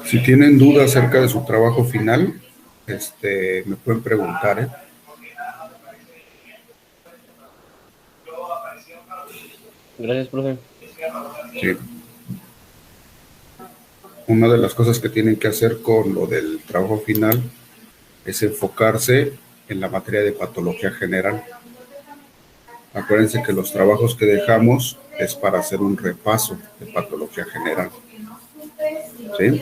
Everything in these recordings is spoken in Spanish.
Si tienen dudas acerca de su trabajo final, me pueden preguntar, ¿eh? Gracias, profe. Sí. Una de las cosas que tienen que hacer con lo del trabajo final es enfocarse en la materia de patología general. Acuérdense que los trabajos que dejamos es para hacer un repaso de patología general. ¿Sí?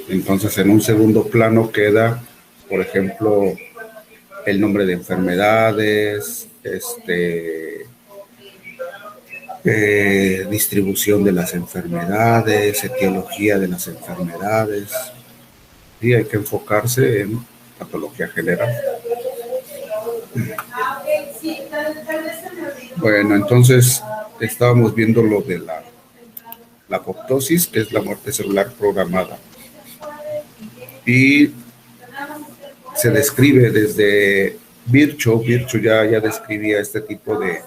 Entonces, en un segundo plano queda, por ejemplo, el nombre de enfermedades, distribución de las enfermedades, etiología de las enfermedades. Y hay que enfocarse en patología general. Bueno, entonces estábamos viendo lo de la apoptosis, que es la muerte celular programada. Y se describe desde Virchow ya describía este tipo de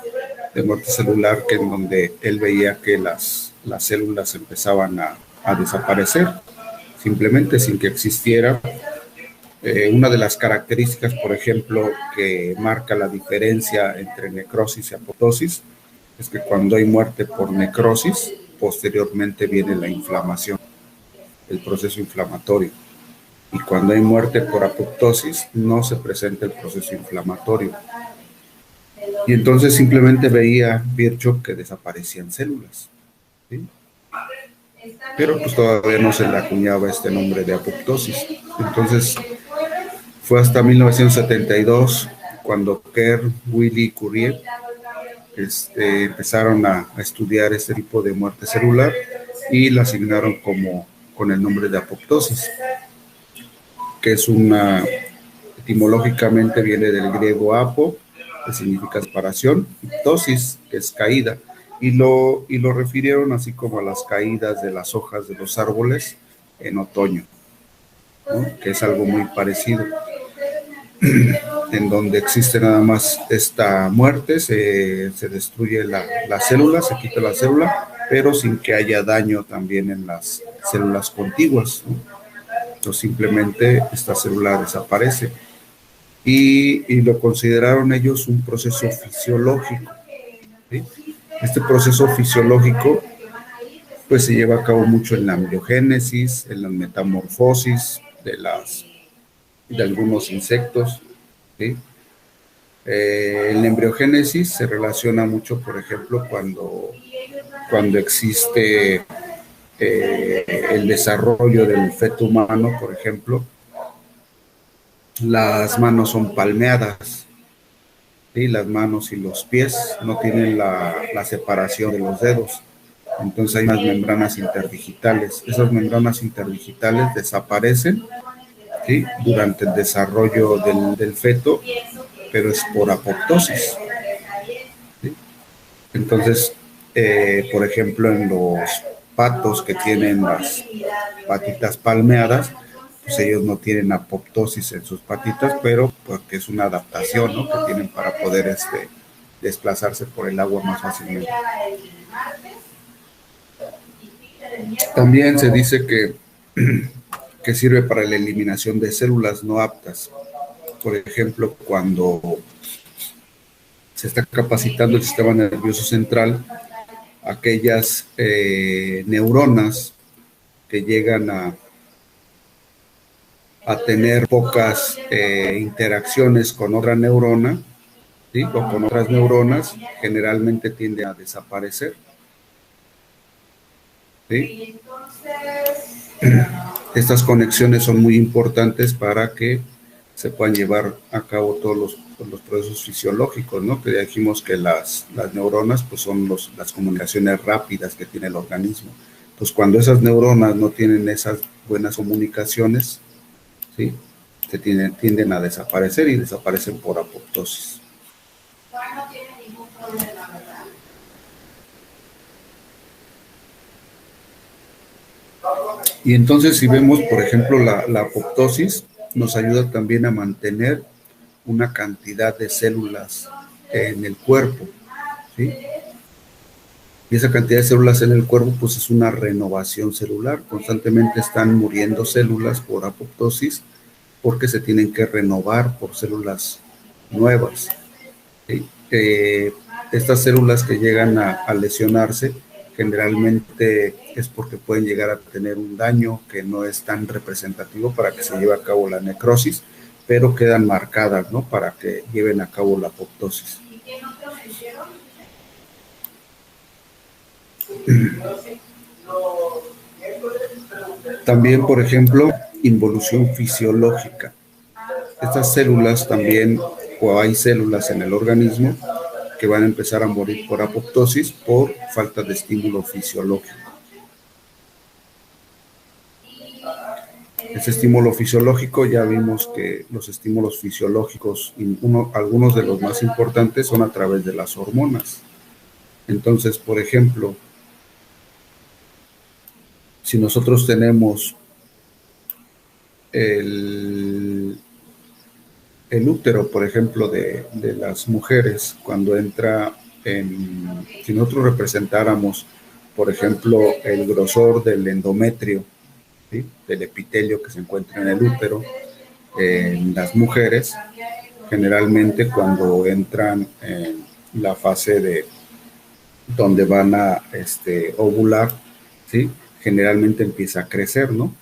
muerte celular, que en donde él veía que las células empezaban a desaparecer, simplemente sin que existiera. Una de las características, por ejemplo, que marca la diferencia entre necrosis y apoptosis es que cuando hay muerte por necrosis, posteriormente viene la inflamación, el proceso inflamatorio. Y cuando hay muerte por apoptosis, no se presenta el proceso inflamatorio. Y entonces simplemente veía Virchow que desaparecían células, ¿sí? Pero pues todavía no se le acuñaba este nombre de apoptosis. Entonces fue hasta 1972 cuando Kerr, Willy y Curie empezaron a estudiar este tipo de muerte celular y la asignaron con el nombre de apoptosis, que es etimológicamente viene del griego apo, que significa separación, y ptosis, que es caída, y lo refirieron así como a las caídas de las hojas de los árboles en otoño, ¿no? Que es algo muy parecido, en donde existe nada más esta muerte, se destruye la célula, se quita la célula, pero sin que haya daño también en las células contiguas, ¿no? Entonces simplemente esta célula desaparece. Y lo consideraron ellos un proceso fisiológico, ¿sí? Este proceso fisiológico pues se lleva a cabo mucho en la embriogénesis, en la metamorfosis de algunos insectos, ¿sí? En la embriogénesis se relaciona mucho, por ejemplo, cuando existe el desarrollo del feto humano, por ejemplo, las manos son palmeadas, ¿sí? Las manos y los pies no tienen la separación de los dedos. Entonces hay unas membranas interdigitales. Esas membranas interdigitales desaparecen, ¿sí? Durante el desarrollo del feto, pero es por apoptosis, ¿sí? Entonces, por ejemplo, en los patos que tienen las patitas palmeadas, pues ellos no tienen apoptosis en sus patitas, pero porque es una adaptación, ¿no?, que tienen para poder desplazarse por el agua más fácilmente. También se dice que sirve para la eliminación de células no aptas. Por ejemplo, cuando se está capacitando el sistema nervioso central, aquellas neuronas que llegan a tener pocas interacciones con otra neurona, ¿sí?, o con otras neuronas, generalmente tienden a desaparecer, ¿sí? Estas conexiones son muy importantes para que se puedan llevar a cabo todos los procesos fisiológicos, ¿no? Que ya dijimos que las neuronas pues son las comunicaciones rápidas que tiene el organismo. Entonces, cuando esas neuronas no tienen esas buenas comunicaciones, ¿sí?, tienden a desaparecer y desaparecen por apoptosis. No tiene ningún problema, ¿verdad? Y entonces, si vemos, por ejemplo, la apoptosis nos ayuda también a mantener una cantidad de células en el cuerpo, ¿sí? Y esa cantidad de células en el cuerpo, pues es una renovación celular. Constantemente están muriendo células por apoptosis porque se tienen que renovar por células nuevas. ¿Sí? Estas células que llegan a lesionarse, generalmente es porque pueden llegar a tener un daño que no es tan representativo para que se lleve a cabo la necrosis, pero quedan marcadas, ¿no? Para que lleven a cabo la apoptosis. También, por ejemplo, involución fisiológica. Estas células también, o hay células en el organismo que van a empezar a morir por apoptosis por falta de estímulo fisiológico. Ese estímulo fisiológico, ya vimos que los estímulos fisiológicos, algunos de los más importantes, son a través de las hormonas. Entonces, por ejemplo, si nosotros tenemos el útero, por ejemplo, de las mujeres, cuando entra si nosotros representáramos, por ejemplo, el grosor del endometrio, ¿sí? Del epitelio que se encuentra en el útero, en las mujeres, generalmente cuando entran en la fase de donde van a ovular, ¿sí? Generalmente empieza a crecer, ¿no?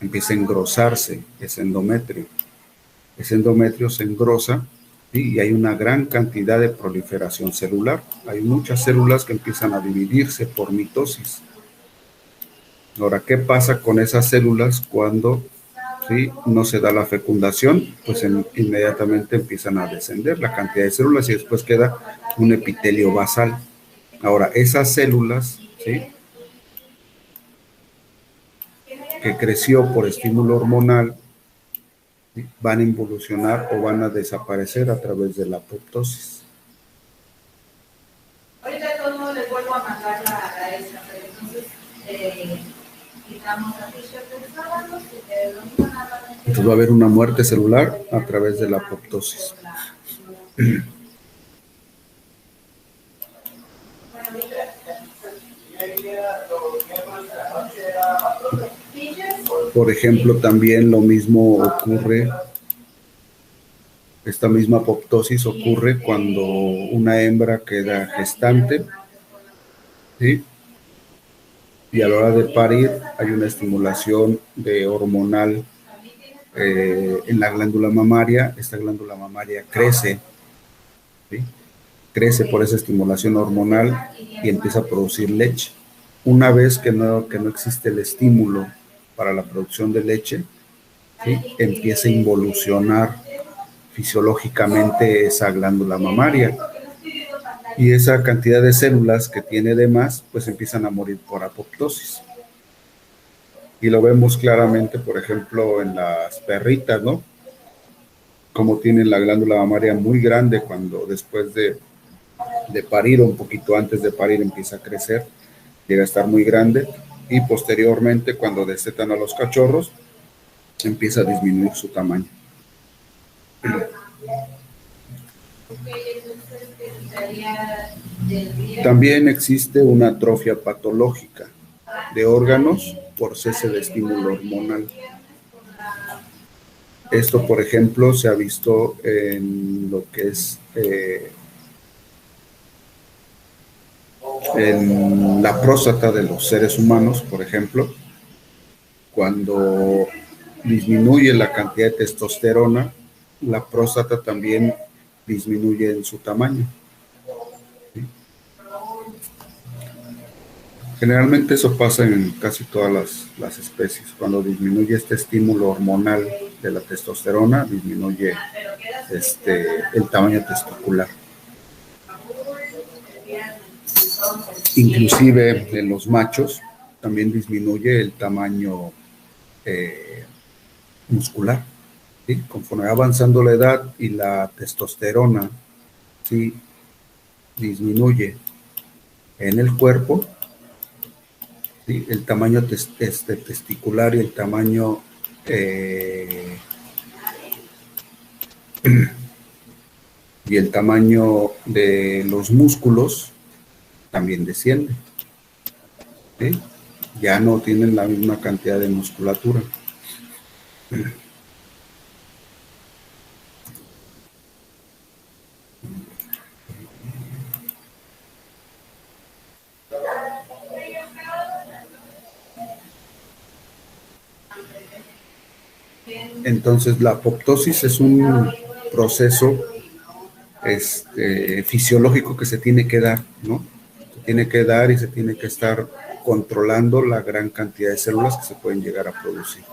Empieza a engrosarse ese endometrio. Ese endometrio se engrosa, ¿sí? Y hay una gran cantidad de proliferación celular. Hay muchas células que empiezan a dividirse por mitosis. Ahora, ¿qué pasa con esas células cuando, ¿sí?, no se da la fecundación? Pues inmediatamente empiezan a descender la cantidad de células y después queda un epitelio basal. Ahora, esas células, ¿sí?, que creció por estímulo hormonal, ¿sí?, van a involucionar o van a desaparecer a través de la apoptosis. Ahorita de todos modos les vuelvo a mandar la esta, pero entonces quitamos la t-shirt del sábado, entonces va a haber una muerte celular a través de la apoptosis. Por ejemplo, también lo mismo ocurre, esta misma apoptosis ocurre cuando una hembra queda gestante, ¿sí? Y a la hora de parir hay una estimulación de hormonal en la glándula mamaria. Esta glándula mamaria crece, ¿sí?, crece por esa estimulación hormonal y empieza a producir leche. Una vez que no existe el estímulo para la producción de leche, ¿sí?, empieza a involucionar fisiológicamente esa glándula mamaria. Y esa cantidad de células que tiene de más, pues empiezan a morir por apoptosis. Y lo vemos claramente, por ejemplo, en las perritas, ¿no? Como tienen la glándula mamaria muy grande cuando después de parir o un poquito antes de parir empieza a crecer, llega a estar muy grande y posteriormente cuando destetan a los cachorros empieza a disminuir su tamaño. También existe una atrofia patológica de órganos por cese de estímulo hormonal. Esto, por ejemplo, se ha visto en lo que es en la próstata de los seres humanos, por ejemplo, cuando disminuye la cantidad de testosterona, la próstata también disminuye en su tamaño. ¿Sí? Generalmente eso pasa en casi todas las especies. Cuando disminuye este estímulo hormonal de la testosterona, disminuye el tamaño testicular. Inclusive en los machos también disminuye el tamaño muscular, ¿sí? Conforme va avanzando la edad y la testosterona, ¿sí?, disminuye en el cuerpo, ¿sí?, el tamaño testicular y el tamaño y el tamaño de los músculos también desciende, ¿sí? Ya no tienen la misma cantidad de musculatura. Entonces, la apoptosis es un proceso fisiológico que se tiene que dar, ¿no? Se tiene que dar y se tiene que estar controlando la gran cantidad de células que se pueden llegar a producir.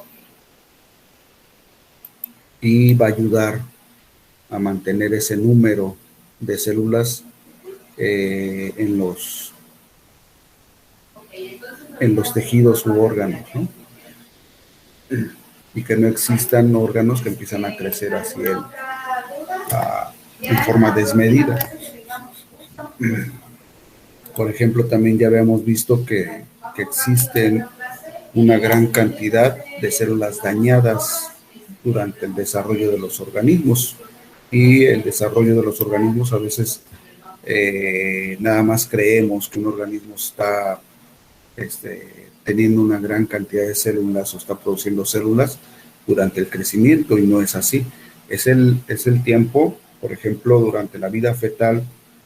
Y va a ayudar a mantener ese número de células en los tejidos u órganos, ¿no? Y que no existan órganos que empiezan a crecer así en forma desmedida. Por ejemplo, también ya habíamos visto que existen una gran cantidad de células dañadas durante el desarrollo de los organismos. Y el desarrollo de los organismos a veces nada más creemos que un organismo está teniendo una gran cantidad de células o está produciendo células durante el crecimiento, y no es así. Es el tiempo, por ejemplo, durante la vida fetal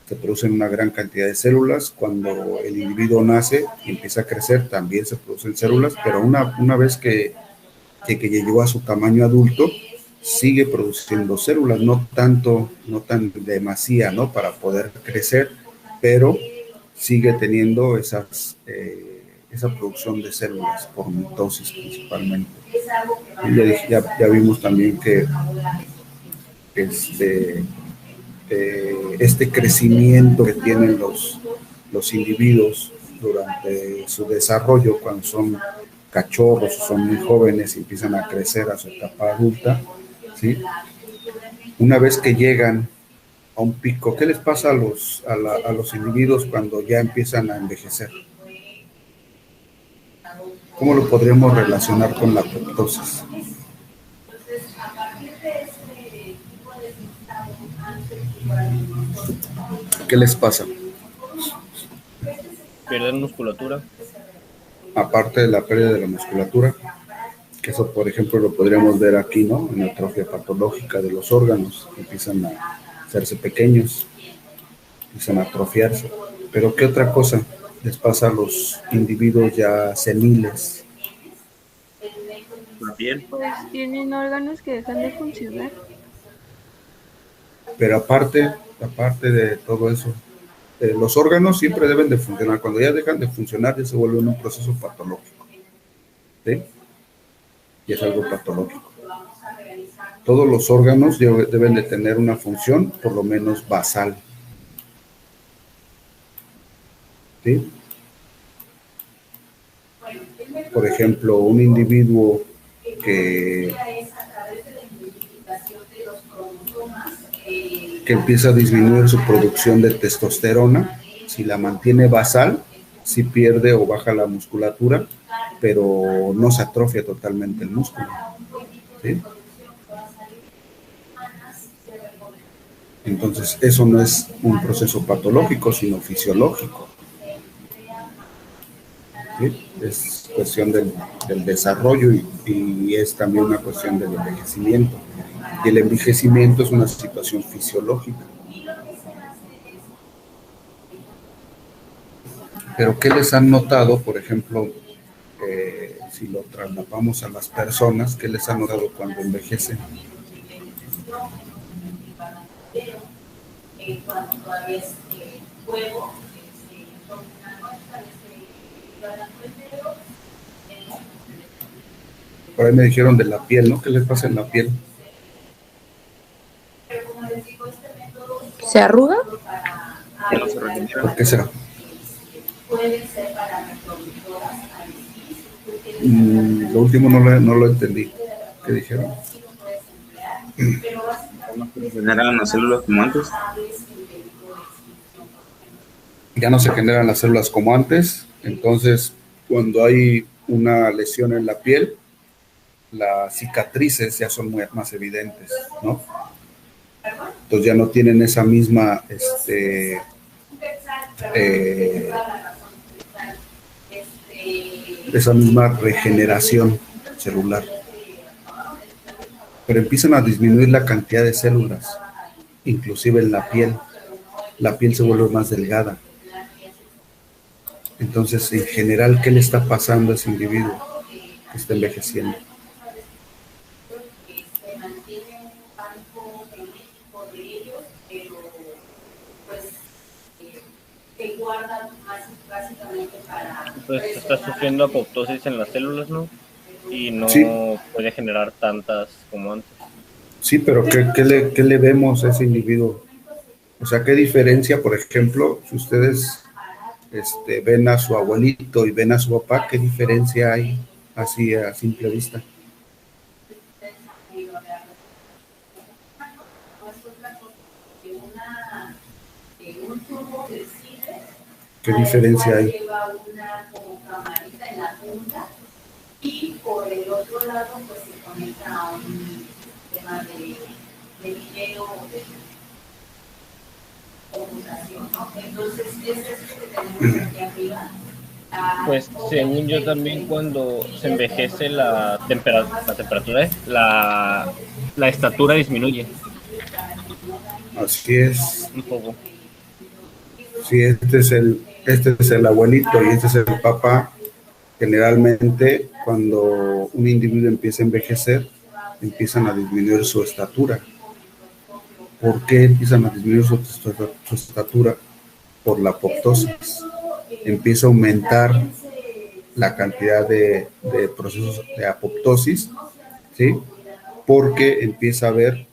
se producen una gran cantidad de células. Cuando el individuo nace y empieza a crecer, también se producen células, pero una vez que llegó a su tamaño adulto, sigue produciendo células, no tan demasía, ¿no?, para poder crecer, pero sigue teniendo esa producción de células por mitosis principalmente. Y ya vimos también que este crecimiento que tienen los individuos durante su desarrollo, cuando son cachorros, son muy jóvenes y empiezan a crecer a su etapa adulta, ¿sí? Una vez que llegan a un pico, ¿qué les pasa a los individuos cuando ya empiezan a envejecer? ¿Cómo lo podríamos relacionar con la apoptosis? ¿Qué les pasa? Pierden musculatura. Aparte de la pérdida de la musculatura, que eso, por ejemplo, lo podríamos ver aquí, ¿no?, en la atrofia patológica de los órganos, que empiezan a hacerse pequeños, empiezan a atrofiarse. Pero ¿qué otra cosa les pasa a los individuos ya seniles? La piel. Pues tienen órganos que dejan de funcionar. Pero aparte de todo eso, los órganos siempre deben de funcionar. Cuando ya dejan de funcionar, ya se vuelven un proceso patológico, ¿sí? Y es algo patológico. Todos los órganos deben de tener una función, por lo menos basal, ¿sí? Por ejemplo, un individuo que empieza a disminuir su producción de testosterona, si la mantiene basal, sí pierde o baja la musculatura, pero no se atrofia totalmente el músculo, ¿sí? Entonces, eso no es un proceso patológico, sino fisiológico, ¿sí? Es cuestión del desarrollo y es también una cuestión del envejecimiento. Y el envejecimiento es una situación fisiológica. Pero ¿qué les han notado, por ejemplo, si lo trasladamos a las personas, qué les han notado cuando envejecen? Por ahí me dijeron de la piel, ¿no? ¿Qué les pasa en la piel? ¿Se arruga? Que no se regenera. ¿Por qué será? Lo último no lo entendí. ¿Qué dijeron? No se regeneran las células como antes. Ya no se generan las células como antes. Entonces, cuando hay una lesión en la piel, las cicatrices ya son más evidentes, ¿no? Entonces ya no tienen esa misma esa misma regeneración celular, pero empiezan a disminuir la cantidad de células, inclusive en la piel se vuelve más delgada. Entonces, en general, ¿qué le está pasando a ese individuo que está envejeciendo? Pues está sufriendo apoptosis en las células, ¿no? Y no Sí. puede generar tantas como antes. Sí, pero ¿qué le vemos a ese individuo? O sea, ¿qué diferencia, por ejemplo, si ustedes ven a su abuelito y ven a su papá, qué diferencia hay así a simple vista? ¿Qué diferencia hay? Y por el otro lado, pues se conecta a un tema de video o de computación, ¿no? Entonces, es esto que tenemos aquí arriba. Pues según yo también cuando se envejece la temperatura, la estatura disminuye Así es. un poco. Sí, este es el abuelito y este es el papá. Generalmente, cuando un individuo empieza a envejecer, empiezan a disminuir su estatura. ¿Por qué empiezan a disminuir su estatura? Por la apoptosis. Empieza a aumentar la cantidad de procesos de apoptosis, ¿sí? Porque empieza a ver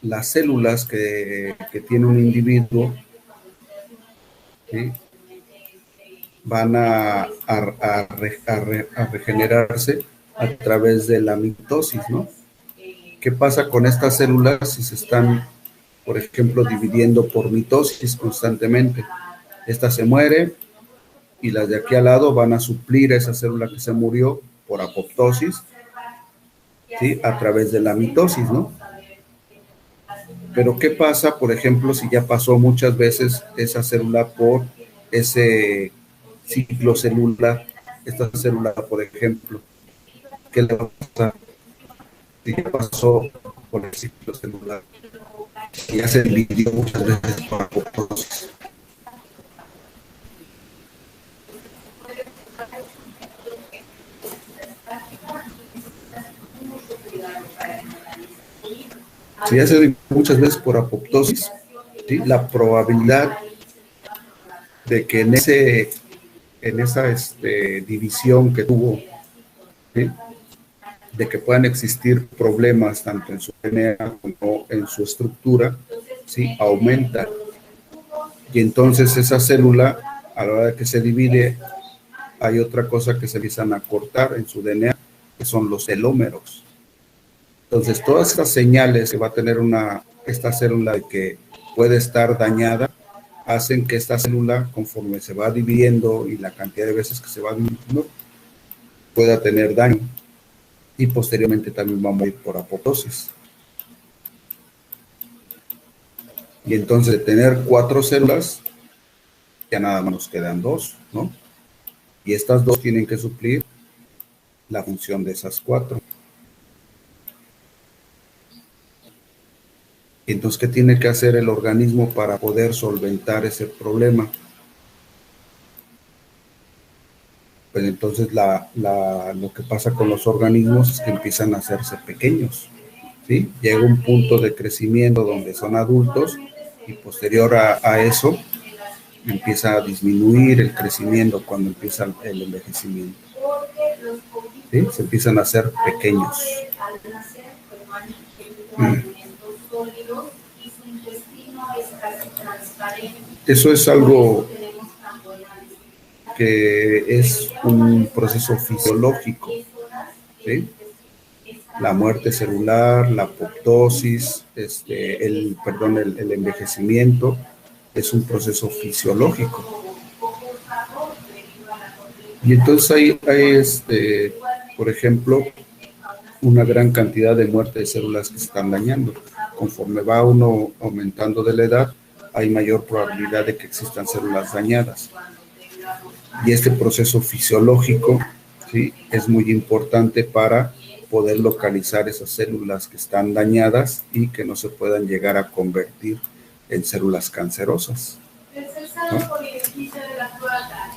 las células que tiene un individuo, ¿sí? Van a regenerarse a través de la mitosis, ¿no? ¿Qué pasa con estas células si se están, por ejemplo, dividiendo por mitosis constantemente? Esta se muere y las de aquí al lado van a suplir a esa célula que se murió por apoptosis, ¿sí? A través de la mitosis, ¿no? Pero ¿qué pasa, por ejemplo, si ya pasó muchas veces esa célula por ese ciclo celular? Esta célula, por ejemplo, ¿qué le va a pasar si ya pasó por el ciclo celular? Y ya se dividió muchas veces por apoptosis. Si ya se dividió muchas veces por apoptosis, ¿sí? La probabilidad de que en esa división que tuvo, ¿sí? De que puedan existir problemas tanto en su DNA como en su estructura, ¿sí? Aumenta. Y entonces esa célula, a la hora de que se divide, hay otra cosa que se empiezan a cortar en su DNA, que son los telómeros. Entonces, todas estas señales que va a tener esta célula que puede estar dañada, hacen que esta célula, conforme se va dividiendo y la cantidad de veces que se va dividiendo, pueda tener daño. Y posteriormente también va a morir por apoptosis. Y entonces, de tener 4 células, ya nada más nos quedan 2, ¿no? Y estas 2 tienen que suplir la función de esas 4. Entonces, ¿qué tiene que hacer el organismo para poder solventar ese problema? Pues entonces lo que pasa con los organismos es que empiezan a hacerse pequeños, ¿sí? Llega un punto de crecimiento donde son adultos y posterior a eso empieza a disminuir el crecimiento cuando empieza el envejecimiento, ¿sí? Se empiezan a hacer pequeños. Eso es algo que es un proceso fisiológico, ¿sí? La muerte celular, la apoptosis, el envejecimiento es un proceso fisiológico. Y entonces hay por ejemplo, una gran cantidad de muerte de células que se están dañando. conforme va uno aumentando de la edad, hay mayor probabilidad de que existan células dañadas. Y este proceso fisiológico, ¿sí?, es muy importante para poder localizar esas células que están dañadas y que no se puedan llegar a convertir en células cancerosas. Tercer estado por beneficio de la cloaca.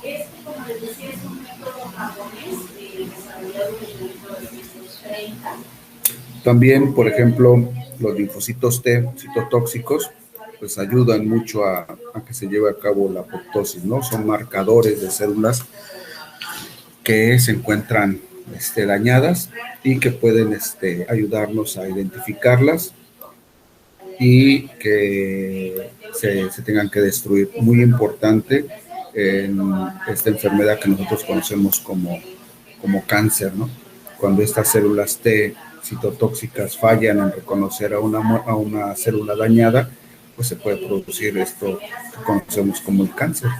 Como les decía, es un método japonés desarrollado desde 1930. También, por ejemplo, los linfocitos T citotóxicos, pues ayudan mucho a que se lleve a cabo la apoptosis, ¿no? Son marcadores de células que se encuentran dañadas y que pueden ayudarnos a identificarlas y que se tengan que destruir. Muy importante en esta enfermedad que nosotros conocemos como cáncer, ¿no? Cuando estas células T citotóxicas fallan en reconocer a una célula dañada, pues se puede producir esto que conocemos como el cáncer.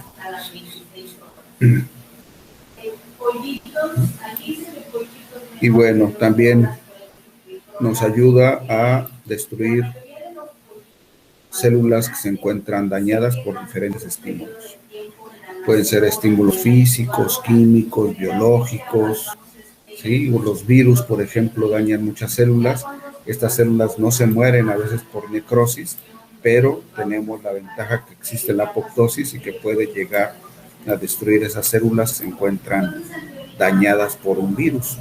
Y bueno, también nos ayuda a destruir células que se encuentran dañadas por diferentes estímulos. Pueden ser estímulos físicos, químicos, biológicos, ¿sí? Los virus, por ejemplo, dañan muchas células. Estas células no se mueren a veces por necrosis, pero tenemos la ventaja que existe la apoptosis y que puede llegar a destruir esas células que se encuentran dañadas por un virus,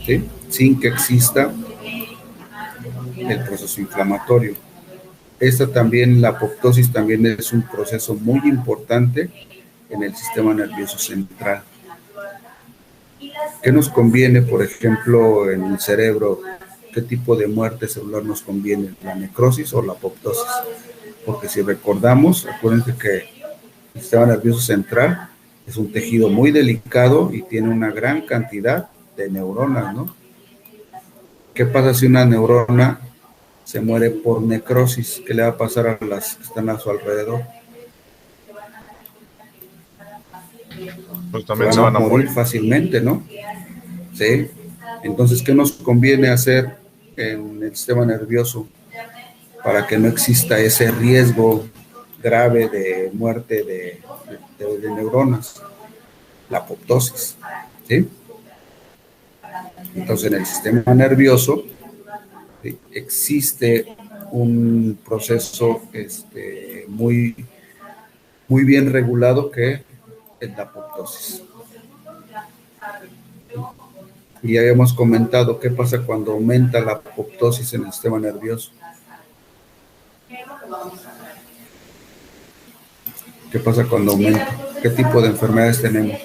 ¿sí?, sin que exista el proceso inflamatorio. La apoptosis también es un proceso muy importante en el sistema nervioso central. ¿Qué nos conviene, por ejemplo, en el cerebro? ¿Qué tipo de muerte celular nos conviene? ¿La necrosis o la apoptosis? Porque si recordamos, acuérdense que el sistema nervioso central es un tejido muy delicado y tiene una gran cantidad de neuronas, ¿no? ¿Qué pasa si una neurona se muere por necrosis? ¿Qué le va a pasar a las que están a su alrededor? Pues también se van a morir fácilmente, ¿no? Sí. Entonces, ¿qué nos conviene hacer en el sistema nervioso para que no exista ese riesgo grave de muerte de neuronas? La apoptosis, ¿sí? Entonces, en el sistema nervioso existe un proceso muy, muy bien regulado que es la apoptosis. Y ya habíamos comentado qué pasa cuando aumenta la apoptosis en el sistema nervioso. ¿Qué pasa cuando aumenta? ¿Qué tipo de enfermedades tenemos?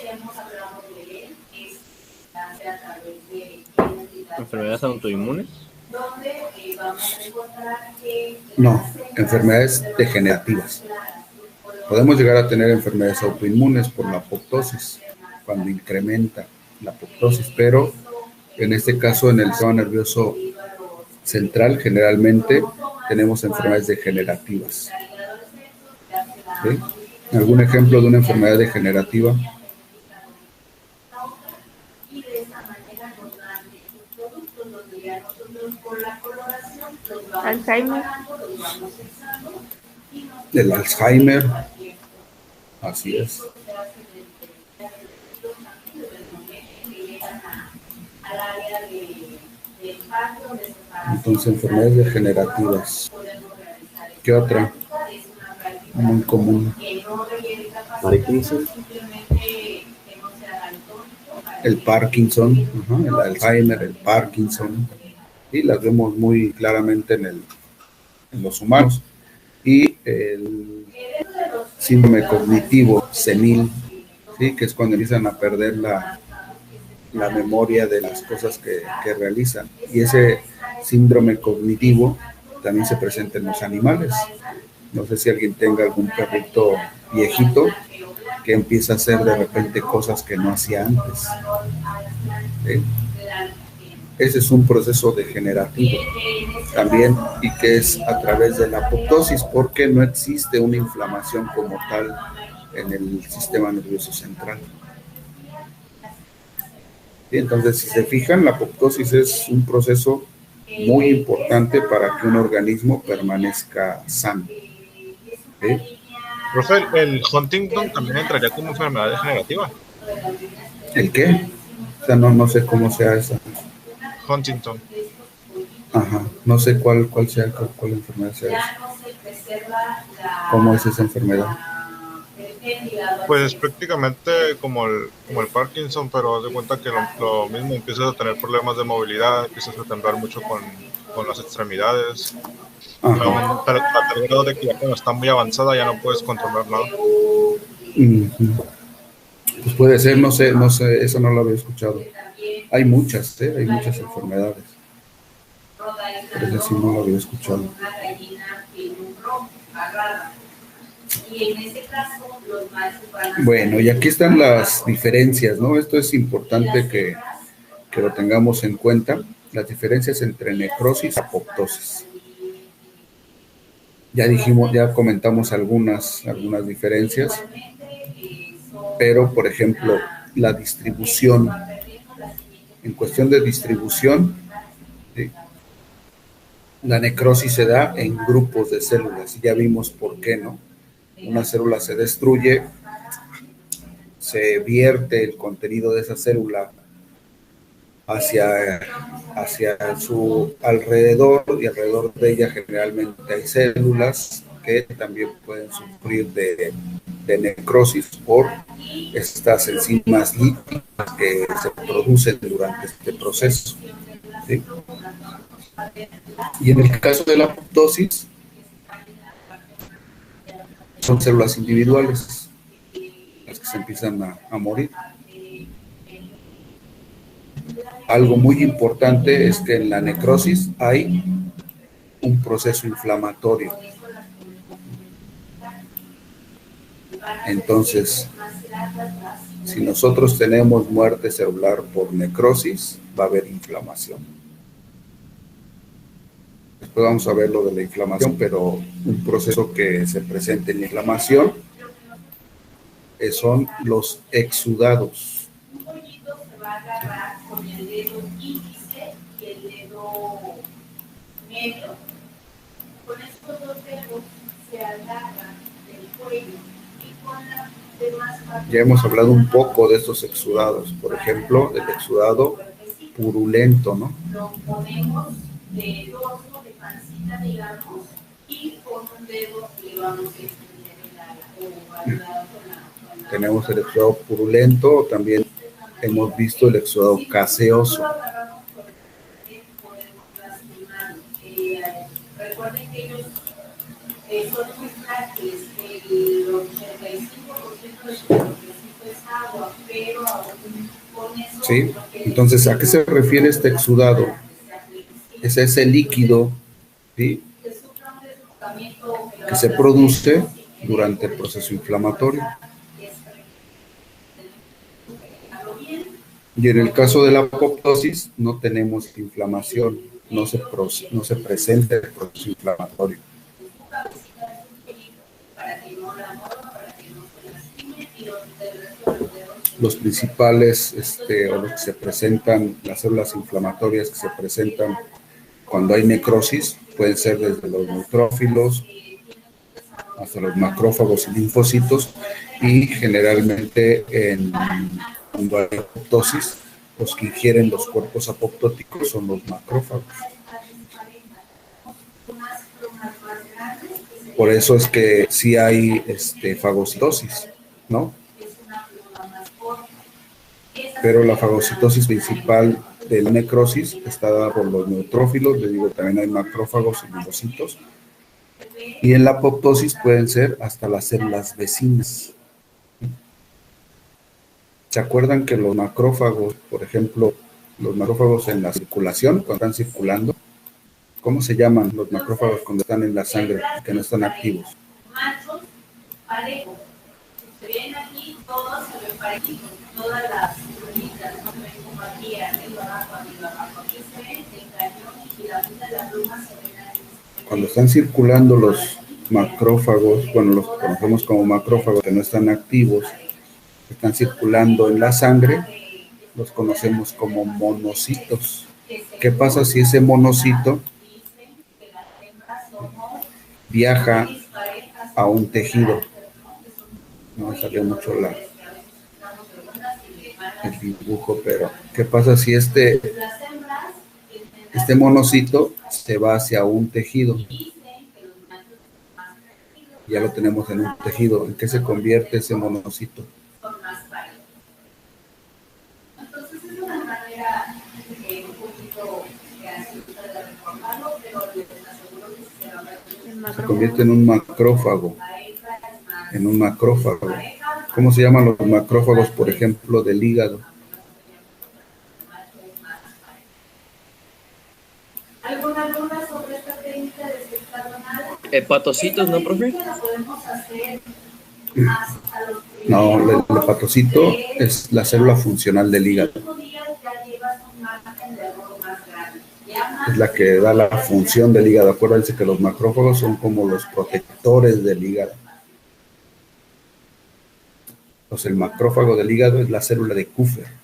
¿Enfermedades autoinmunes? No, enfermedades degenerativas. Podemos llegar a tener enfermedades autoinmunes por la apoptosis, cuando incrementa la apoptosis, pero en este caso en el sistema nervioso central generalmente tenemos enfermedades degenerativas. ¿Sí? ¿Algún ejemplo de una enfermedad degenerativa? Alzheimer. El Alzheimer, así es. Entonces, enfermedades degenerativas. ¿Qué otra? Muy común. Parkinson. El Parkinson, el Alzheimer, el Parkinson. Y las vemos muy claramente en los humanos. Y el síndrome cognitivo senil, ¿sí?, que es cuando empiezan a perder la memoria de las cosas que realizan. Y ese síndrome cognitivo también se presenta en los animales. No sé si alguien tenga algún perrito viejito que empieza a hacer de repente cosas que no hacía antes. ¿Sí? Ese es un proceso degenerativo también, y que es a través de la apoptosis, porque no existe una inflamación como tal en el sistema nervioso central. Y entonces, si se fijan, la apoptosis es un proceso muy importante para que un organismo permanezca sano. ¿Sí? Profe, ¿el Huntington también entraría como enfermedad degenerativa? ¿El qué? O sea, no sé cómo sea esa. Huntington. Ajá, no sé cuál sea, cuál enfermedad sea esa. ¿Cómo es esa enfermedad? Pues prácticamente como el Parkinson, pero haz de cuenta que lo mismo, empiezas a tener problemas de movilidad, empiezas a temblar mucho con las extremidades. Ajá. Pero a tal grado de que ya cuando está muy avanzada ya no puedes controlar nada. Pues puede ser, no sé, eso no lo había escuchado. Hay muchas enfermedades. Pero eso sí no lo había escuchado. Bueno, y aquí están las diferencias, ¿no? Esto es importante que lo tengamos en cuenta, las diferencias entre necrosis y apoptosis. Ya comentamos algunas diferencias, pero por ejemplo, la distribución, en cuestión de distribución, ¿sí? La necrosis se da en grupos de células, y ya vimos por qué, ¿no? Una célula se destruye, se vierte el contenido de esa célula hacia su alrededor, y alrededor de ella generalmente hay células que también pueden sufrir de necrosis por estas enzimas lípticas que se producen durante este proceso, ¿sí? Y en el caso de la apoptosis, son células individuales las que se empiezan a morir. Algo muy importante es que en la necrosis hay un proceso inflamatorio. Entonces, si nosotros tenemos muerte celular por necrosis, va a haber inflamación. Después vamos a ver lo de la inflamación, pero un proceso que se presenta en la inflamación son los exudados. Con el dedo índice y el dedo medio. Con estos dos dedos se agarran del cuello y con las demás partes. Ya hemos hablado un poco de estos exudados, por ejemplo, el exudado purulento, ¿no? Lo ponemos de dorso, de pancita, digamos, y con un dedo le vamos a extender el ala. Tenemos el exudado purulento, también hemos visto el exudado caseoso. Recuerden que ellos son muy frágiles, el 85% de su cuerpecito es agua, pero aún con eso... Sí, entonces, ¿a qué se refiere este exudado? Es ese líquido, ¿sí?, que se produce durante el proceso inflamatorio. Y en el caso de la apoptosis no tenemos inflamación, no se presenta el proceso inflamatorio. Los principales, o los que se presentan, las células inflamatorias que se presentan cuando hay necrosis, pueden ser desde los neutrófilos hasta los macrófagos y linfocitos, y generalmente cuando hay apoptosis, los que ingieren los cuerpos apoptóticos son los macrófagos. Por eso es que sí hay fagocitosis, ¿no? Pero la fagocitosis principal de la necrosis está dada por los neutrófilos, les digo, también hay macrófagos y linfocitos. Y en la apoptosis pueden ser hasta las células vecinas. ¿Se acuerdan que los macrófagos, por ejemplo, los macrófagos en la circulación, cuando están circulando, ¿cómo se llaman los macrófagos cuando están en la sangre, que no están activos? Machos parejos. Se ven aquí, todos se ven parejitos, todas las bolitas, no se ven como aquí, arriba, abajo, aquí se ven el cañón y la punta de la pluma se ven ahí. Cuando están circulando los macrófagos, bueno, los conocemos como macrófagos que no están activos, están circulando en la sangre, los conocemos como monocitos. ¿Qué pasa si ese monocito viaja a un tejido? No me salió mucho el dibujo, pero ¿qué pasa si este monocito se va hacia un tejido? Ya lo tenemos en un tejido. ¿En qué se convierte ese monocito? Entonces es una manera un poquito de reformarlo, pero les aseguro que se va a ver. Se convierte en un macrófago. En un macrófago. ¿Cómo se llaman los macrófagos, por ejemplo, del hígado? ¿Alguna duda sobre esta técnica de hexagonal? Hepatocitos, ¿no, profe? Podemos hacer No, el hepatocito es la célula funcional del hígado. Es la que da la función del hígado. Acuérdense que los macrófagos son como los protectores del hígado. Entonces, el macrófago del hígado es la célula de Kupffer.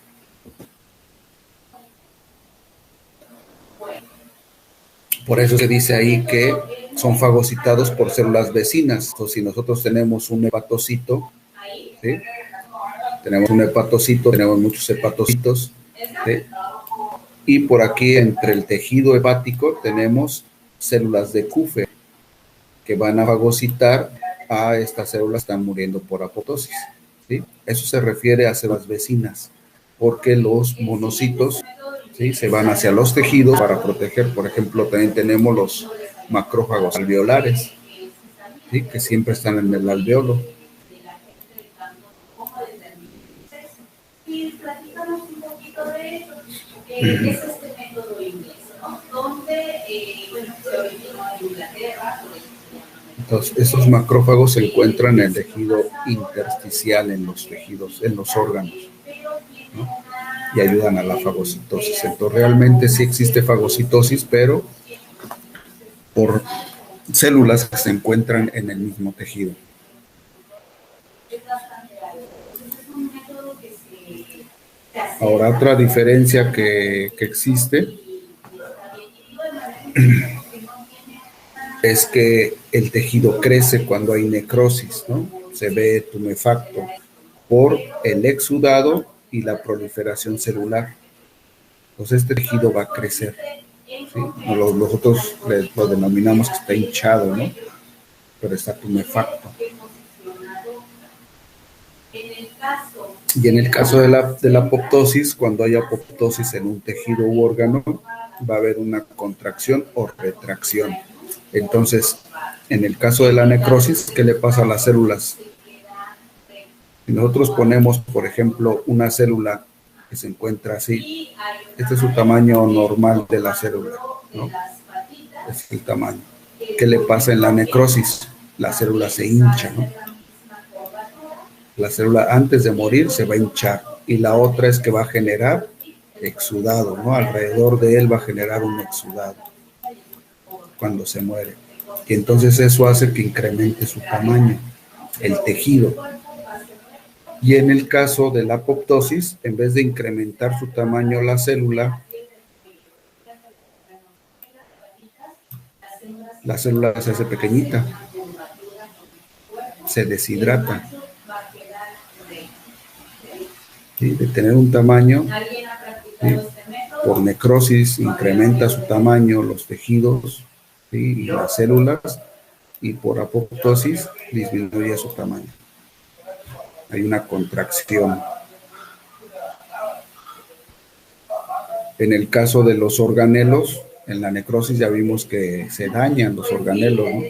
Por eso se dice ahí que son fagocitados por células vecinas. O si nosotros tenemos un hepatocito, ¿sí? Tenemos un hepatocito, tenemos muchos hepatocitos, ¿sí? Y por aquí, entre el tejido hepático, tenemos células de Kupffer que van a fagocitar a estas células que están muriendo por apoptosis, ¿sí? Eso se refiere a células vecinas, porque los monocitos, ¿sí?, se van hacia los tejidos para proteger. Por ejemplo, también tenemos los macrófagos alveolares, ¿sí?, que siempre están en el alveolo. Y platícanos un poquito de eso. Es este método inglés, ¿no? Donde, se originó en Inglaterra. Entonces, estos macrófagos se encuentran en el tejido intersticial, en los tejidos, en los órganos, ¿no?, y ayudan a la fagocitosis. Entonces, realmente sí existe fagocitosis, pero por células que se encuentran en el mismo tejido. Ahora, otra diferencia que existe es que el tejido crece cuando hay necrosis, ¿no? Se ve tumefacto por el exudado y la proliferación celular. Entonces este tejido va a crecer, ¿sí? Nosotros lo denominamos que está hinchado, ¿no? Pero está tumefacto. Y en el caso de la apoptosis, cuando hay apoptosis en un tejido u órgano, va a haber una contracción o retracción. Entonces, en el caso de la necrosis, ¿qué le pasa a las células? Si nosotros ponemos, por ejemplo, una célula que se encuentra así, este es su tamaño normal de la célula, ¿no? Es el tamaño. ¿Qué le pasa en la necrosis? La célula se hincha, ¿no? La célula antes de morir se va a hinchar, y la otra es que va a generar exudado, ¿no? Alrededor de él va a generar un exudado cuando se muere. Y entonces eso hace que incremente su tamaño, el tejido. Y en el caso de la apoptosis, en vez de incrementar su tamaño la célula se hace pequeñita, se deshidrata. ¿Sí? De tener un tamaño, ¿sí?, por necrosis incrementa su tamaño los tejidos, ¿sí?, y las células, y por apoptosis disminuye su tamaño. Hay una contracción. En el caso de los organelos, en la necrosis ya vimos que se dañan los organelos, ¿no?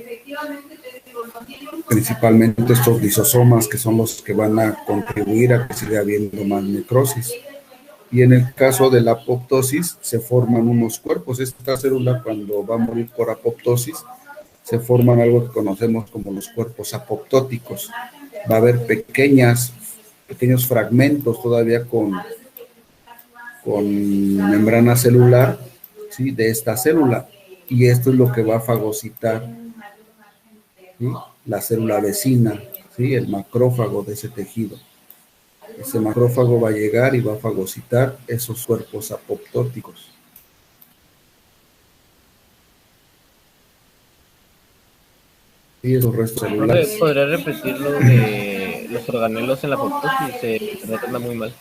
Principalmente estos lisosomas, que son los que van a contribuir a que siga habiendo más necrosis. Y en el caso de la apoptosis, se forman unos cuerpos. Esta célula, cuando va a morir por apoptosis, se forman algo que conocemos como los cuerpos apoptóticos. Va a haber pequeños fragmentos todavía con membrana celular, ¿sí?, de esta célula. Y esto es lo que va a fagocitar, ¿sí?, la célula vecina, ¿sí?, el macrófago de ese tejido. Ese macrófago va a llegar y va a fagocitar esos cuerpos apoptóticos. y esos restos celulares. ¿Podría repetir lo de los organelos en la apoptosis? Internet anda muy mal.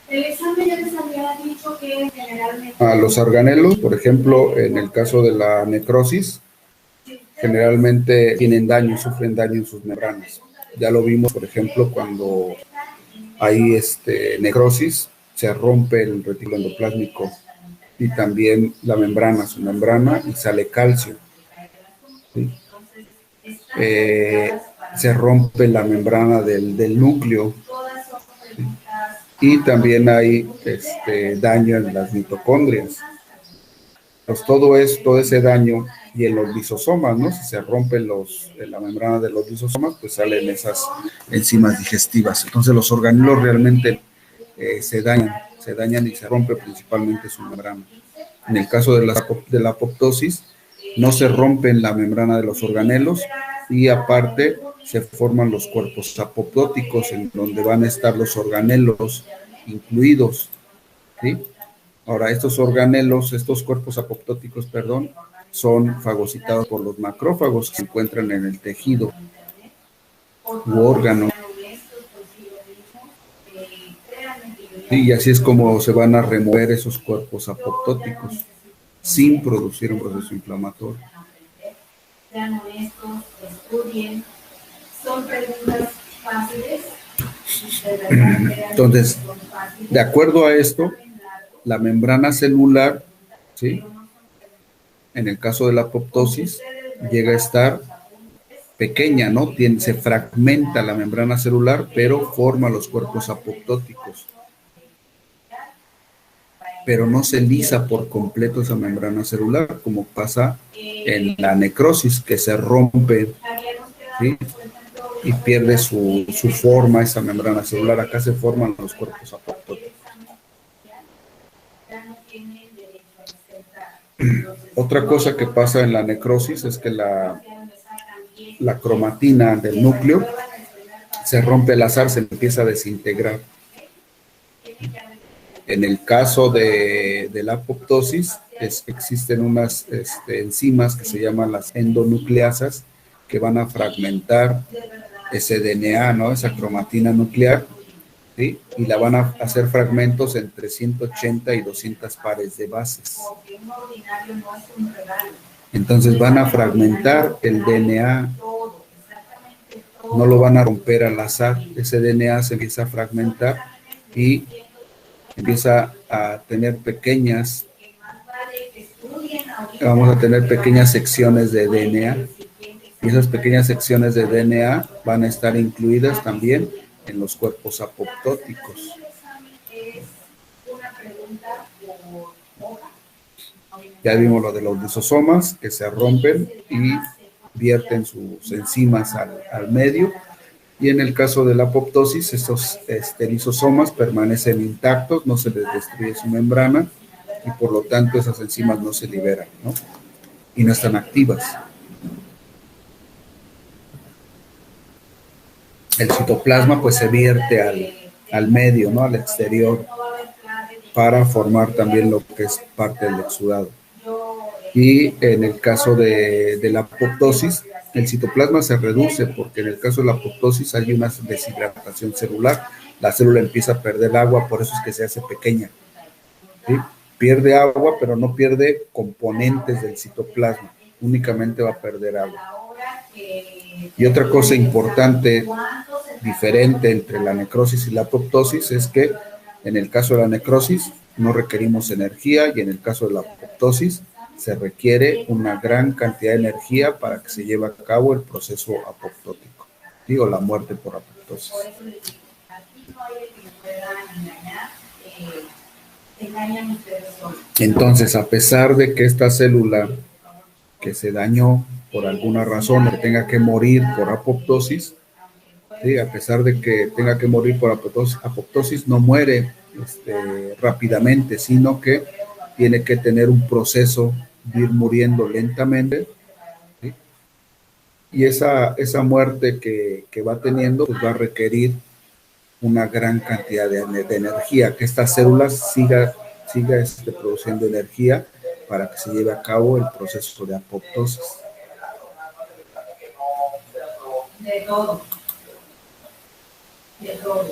El examen ya les había dicho que generalmente... A los organelos, por ejemplo, en el caso de la necrosis, generalmente tienen daño, sufren daño en sus membranas. Ya lo vimos, por ejemplo, cuando hay necrosis, se rompe el retículo endoplásmico y también la membrana, su membrana, y sale calcio. ¿Sí? Se rompe la membrana del núcleo, ¿sí? Y también hay daño en las mitocondrias. Pues todo ese daño, y en los lisosomas, ¿no? Si se rompe la membrana de los lisosomas, pues salen esas enzimas digestivas. Entonces los organelos realmente se dañan y se rompe principalmente su membrana. En el caso de la apoptosis, no se rompen la membrana de los organelos y aparte se forman los cuerpos apoptóticos en donde van a estar los organelos incluidos, ¿sí? Ahora, estos cuerpos apoptóticos, son fagocitados por los macrófagos que se encuentran en el tejido u órgano. Sí, y así es como se van a remover esos cuerpos apoptóticos sin producir un proceso inflamatorio. Sean honestos, estudien. Son preguntas fáciles. Entonces, de acuerdo a esto, la membrana celular, ¿sí? En el caso de la apoptosis, llega a estar pequeña, ¿no? Se fragmenta la membrana celular, pero forma los cuerpos apoptóticos. Pero no se lisa por completo esa membrana celular, como pasa en la necrosis, que se rompe, ¿sí? Y pierde su forma esa membrana celular. Acá se forman los cuerpos apoptóticos. Otra cosa que pasa en la necrosis es que la cromatina del núcleo se rompe al azar, se empieza a desintegrar. En el caso de la apoptosis, existen unas enzimas que se llaman las endonucleasas, que van a fragmentar ese DNA, ¿no? Esa cromatina nuclear, ¿sí? Y la van a hacer fragmentos entre 180 y 200 pares de bases. Entonces van a fragmentar el DNA, no lo van a romper al azar. Ese DNA se empieza a fragmentar y empieza a tener vamos a tener pequeñas secciones de DNA, y esas pequeñas secciones de DNA van a estar incluidas también en los cuerpos apoptóticos. Ya vimos lo de los lisosomas, que se rompen y vierten sus enzimas al medio. Y en el caso de la apoptosis, estos lisosomas permanecen intactos, no se les destruye su membrana y por lo tanto esas enzimas no se liberan, ¿no? Y no están activas. El citoplasma pues se vierte al medio, ¿no? Al exterior, para formar también lo que es parte del exudado. Y en el caso de la apoptosis, el citoplasma se reduce porque en el caso de la apoptosis hay una deshidratación celular. La célula empieza a perder agua, por eso es que se hace pequeña, ¿sí? Pierde agua, pero no pierde componentes del citoplasma, únicamente va a perder agua. Y otra cosa importante, diferente entre la necrosis y la apoptosis, es que en el caso de la necrosis no requerimos energía y en el caso de la apoptosis se requiere una gran cantidad de energía para que se lleve a cabo el proceso apoptótico, digo, la muerte por apoptosis. Entonces, a pesar de que esta célula que se dañó por alguna razón o que tenga que morir por apoptosis, ¿sí? A pesar de que tenga que morir por apoptosis no muere rápidamente, sino que tiene que tener un proceso de ir muriendo lentamente, ¿sí? Y esa muerte que va teniendo pues va a requerir una gran cantidad de energía, que estas células siga produciendo energía para que se lleve a cabo el proceso de apoptosis. De todo. De todo.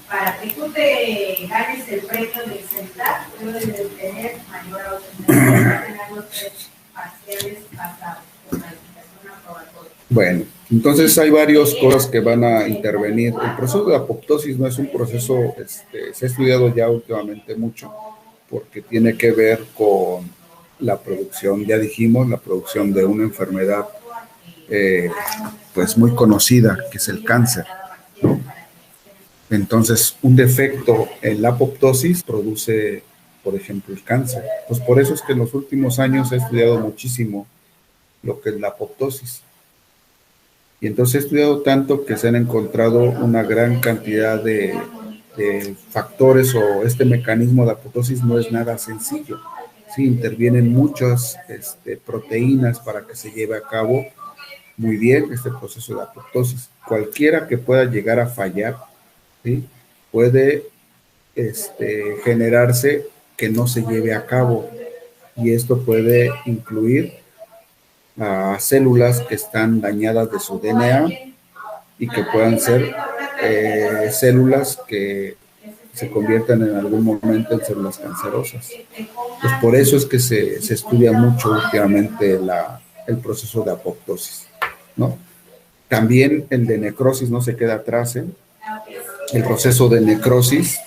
Para que tú te ganes el premio del CENTAC, debes de tener mayor a 80, tener los 3 parciales pasados con calificación aprobatoria. Bueno, entonces hay varias cosas que van a intervenir. El proceso de apoptosis no es un proceso, se ha estudiado ya últimamente mucho, porque tiene que ver con la producción, ya dijimos, la producción de una enfermedad pues muy conocida, que es el cáncer, ¿no? Entonces, un defecto en la apoptosis produce, por ejemplo, el cáncer. Pues por eso es que en los últimos años se ha estudiado muchísimo lo que es la apoptosis. Y entonces he estudiado tanto que se han encontrado una gran cantidad de factores, o este mecanismo de apoptosis no es nada sencillo. Sí, intervienen muchas proteínas para que se lleve a cabo muy bien este proceso de apoptosis. Cualquiera que pueda llegar a fallar, ¿sí?, puede generarse que no se lleve a cabo, y esto puede incluir a células que están dañadas de su DNA y que puedan ser células que se conviertan en algún momento en células cancerosas. Pues por eso es que se estudia mucho últimamente el proceso de apoptosis, ¿no? También el de necrosis no se queda atrás, ¿eh? El proceso de necrosis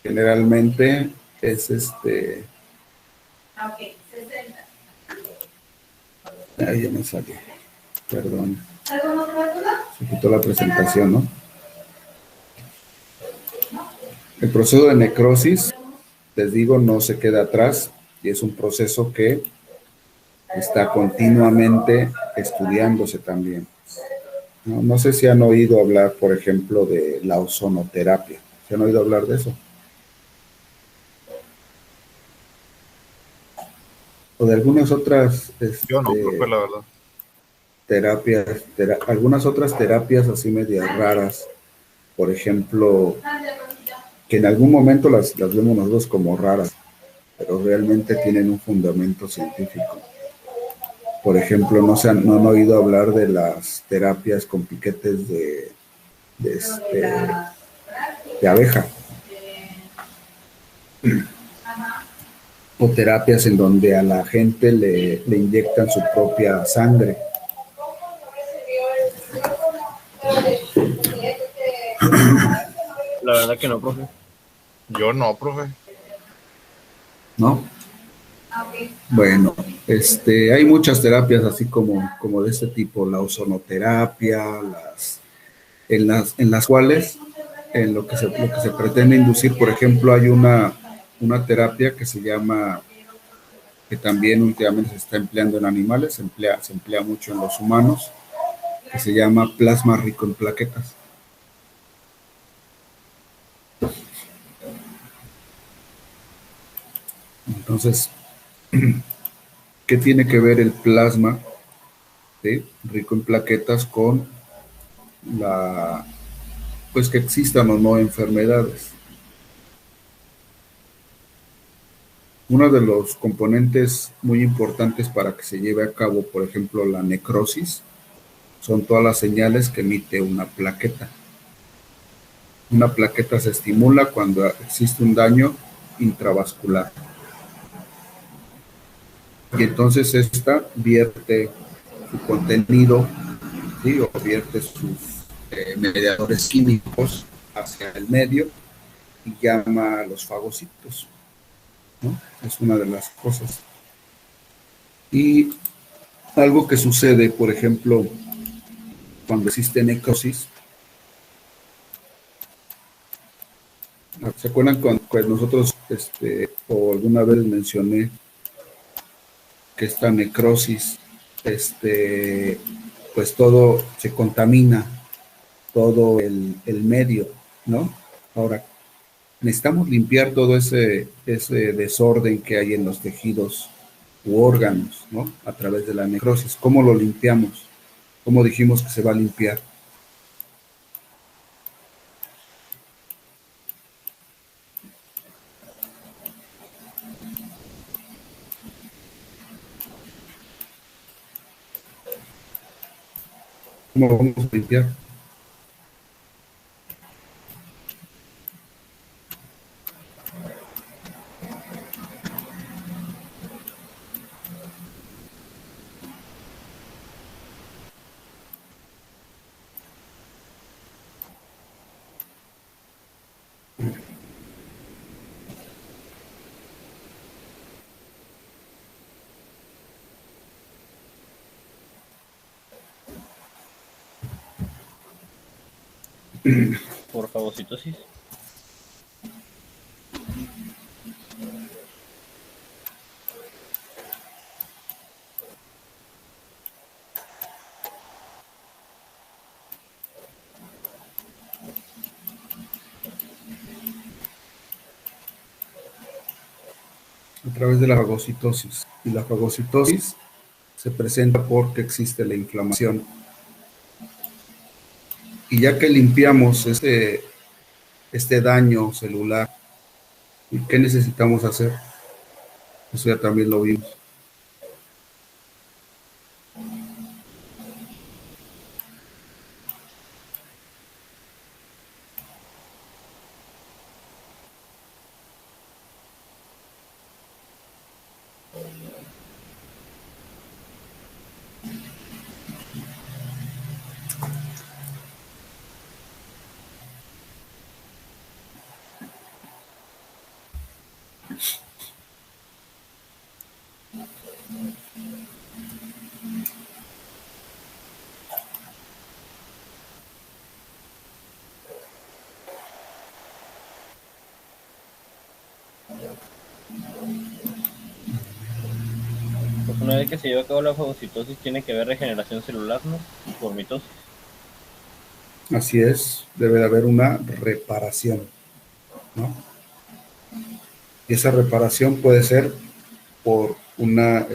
generalmente es ahí ya me salió, perdón. Se quitó la presentación, ¿no? El proceso de necrosis, les digo, no se queda atrás, y es un proceso que está continuamente estudiándose también. No sé si han oído hablar, por ejemplo, de la ozonoterapia. ¿Se han oído hablar de eso? O de algunas otras Yo no, profe, la verdad. terapias, algunas otras terapias así medias raras, por ejemplo, que en algún momento las vemos nosotros como raras, pero realmente tienen un fundamento científico. Por ejemplo, no han oído hablar de las terapias con piquetes de abeja, o terapias en donde a la gente le inyectan su propia sangre. La verdad que no, profe. Yo no, profe. ¿No? Bueno, hay muchas terapias así como de este tipo, la ozonoterapia, en las cuales lo que se pretende inducir, por ejemplo, hay una terapia que se llama, que también últimamente se está empleando en animales, se emplea mucho en los humanos, que se llama plasma rico en plaquetas. Entonces, ¿qué tiene que ver el plasma, ¿sí?, rico en plaquetas con pues que existan o no enfermedades? Uno de los componentes muy importantes para que se lleve a cabo, por ejemplo, la necrosis, son todas las señales que emite una plaqueta. Una plaqueta se estimula cuando existe un daño intravascular. Y entonces esta vierte su contenido, ¿sí?, o vierte sus mediadores químicos hacia el medio y llama a los fagocitos, ¿no? Es una de las cosas. Y algo que sucede, por ejemplo, cuando existe necrosis, ¿se acuerdan cuando nosotros, o alguna vez mencioné que esta necrosis, pues todo se contamina, todo el medio, ¿no? Ahora, necesitamos limpiar todo ese desorden que hay en los tejidos u órganos, ¿no?, a través de la necrosis. ¿Cómo lo limpiamos? ¿Cómo dijimos que se va a limpiar? ¿Cómo vamos a limpiar? Por fagocitosis. A través de la fagocitosis. Y la fagocitosis se presenta porque existe la inflamación. Y ya que limpiamos este daño celular, ¿qué necesitamos hacer? Eso ya también lo vimos. Pues una vez que se lleva a cabo la fagocitosis tiene que haber regeneración celular, ¿no? Por mitosis. Así es, debe de haber una reparación, ¿no? Y esa reparación puede ser por una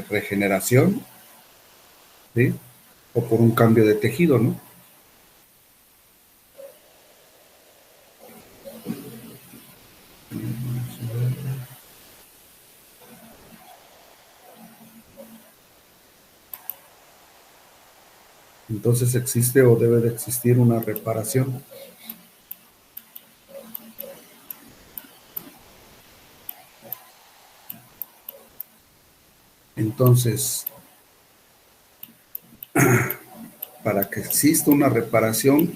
regeneración, ¿sí? O por un cambio de tejido, ¿no? Entonces existe o debe de existir una reparación. Entonces, para que exista una reparación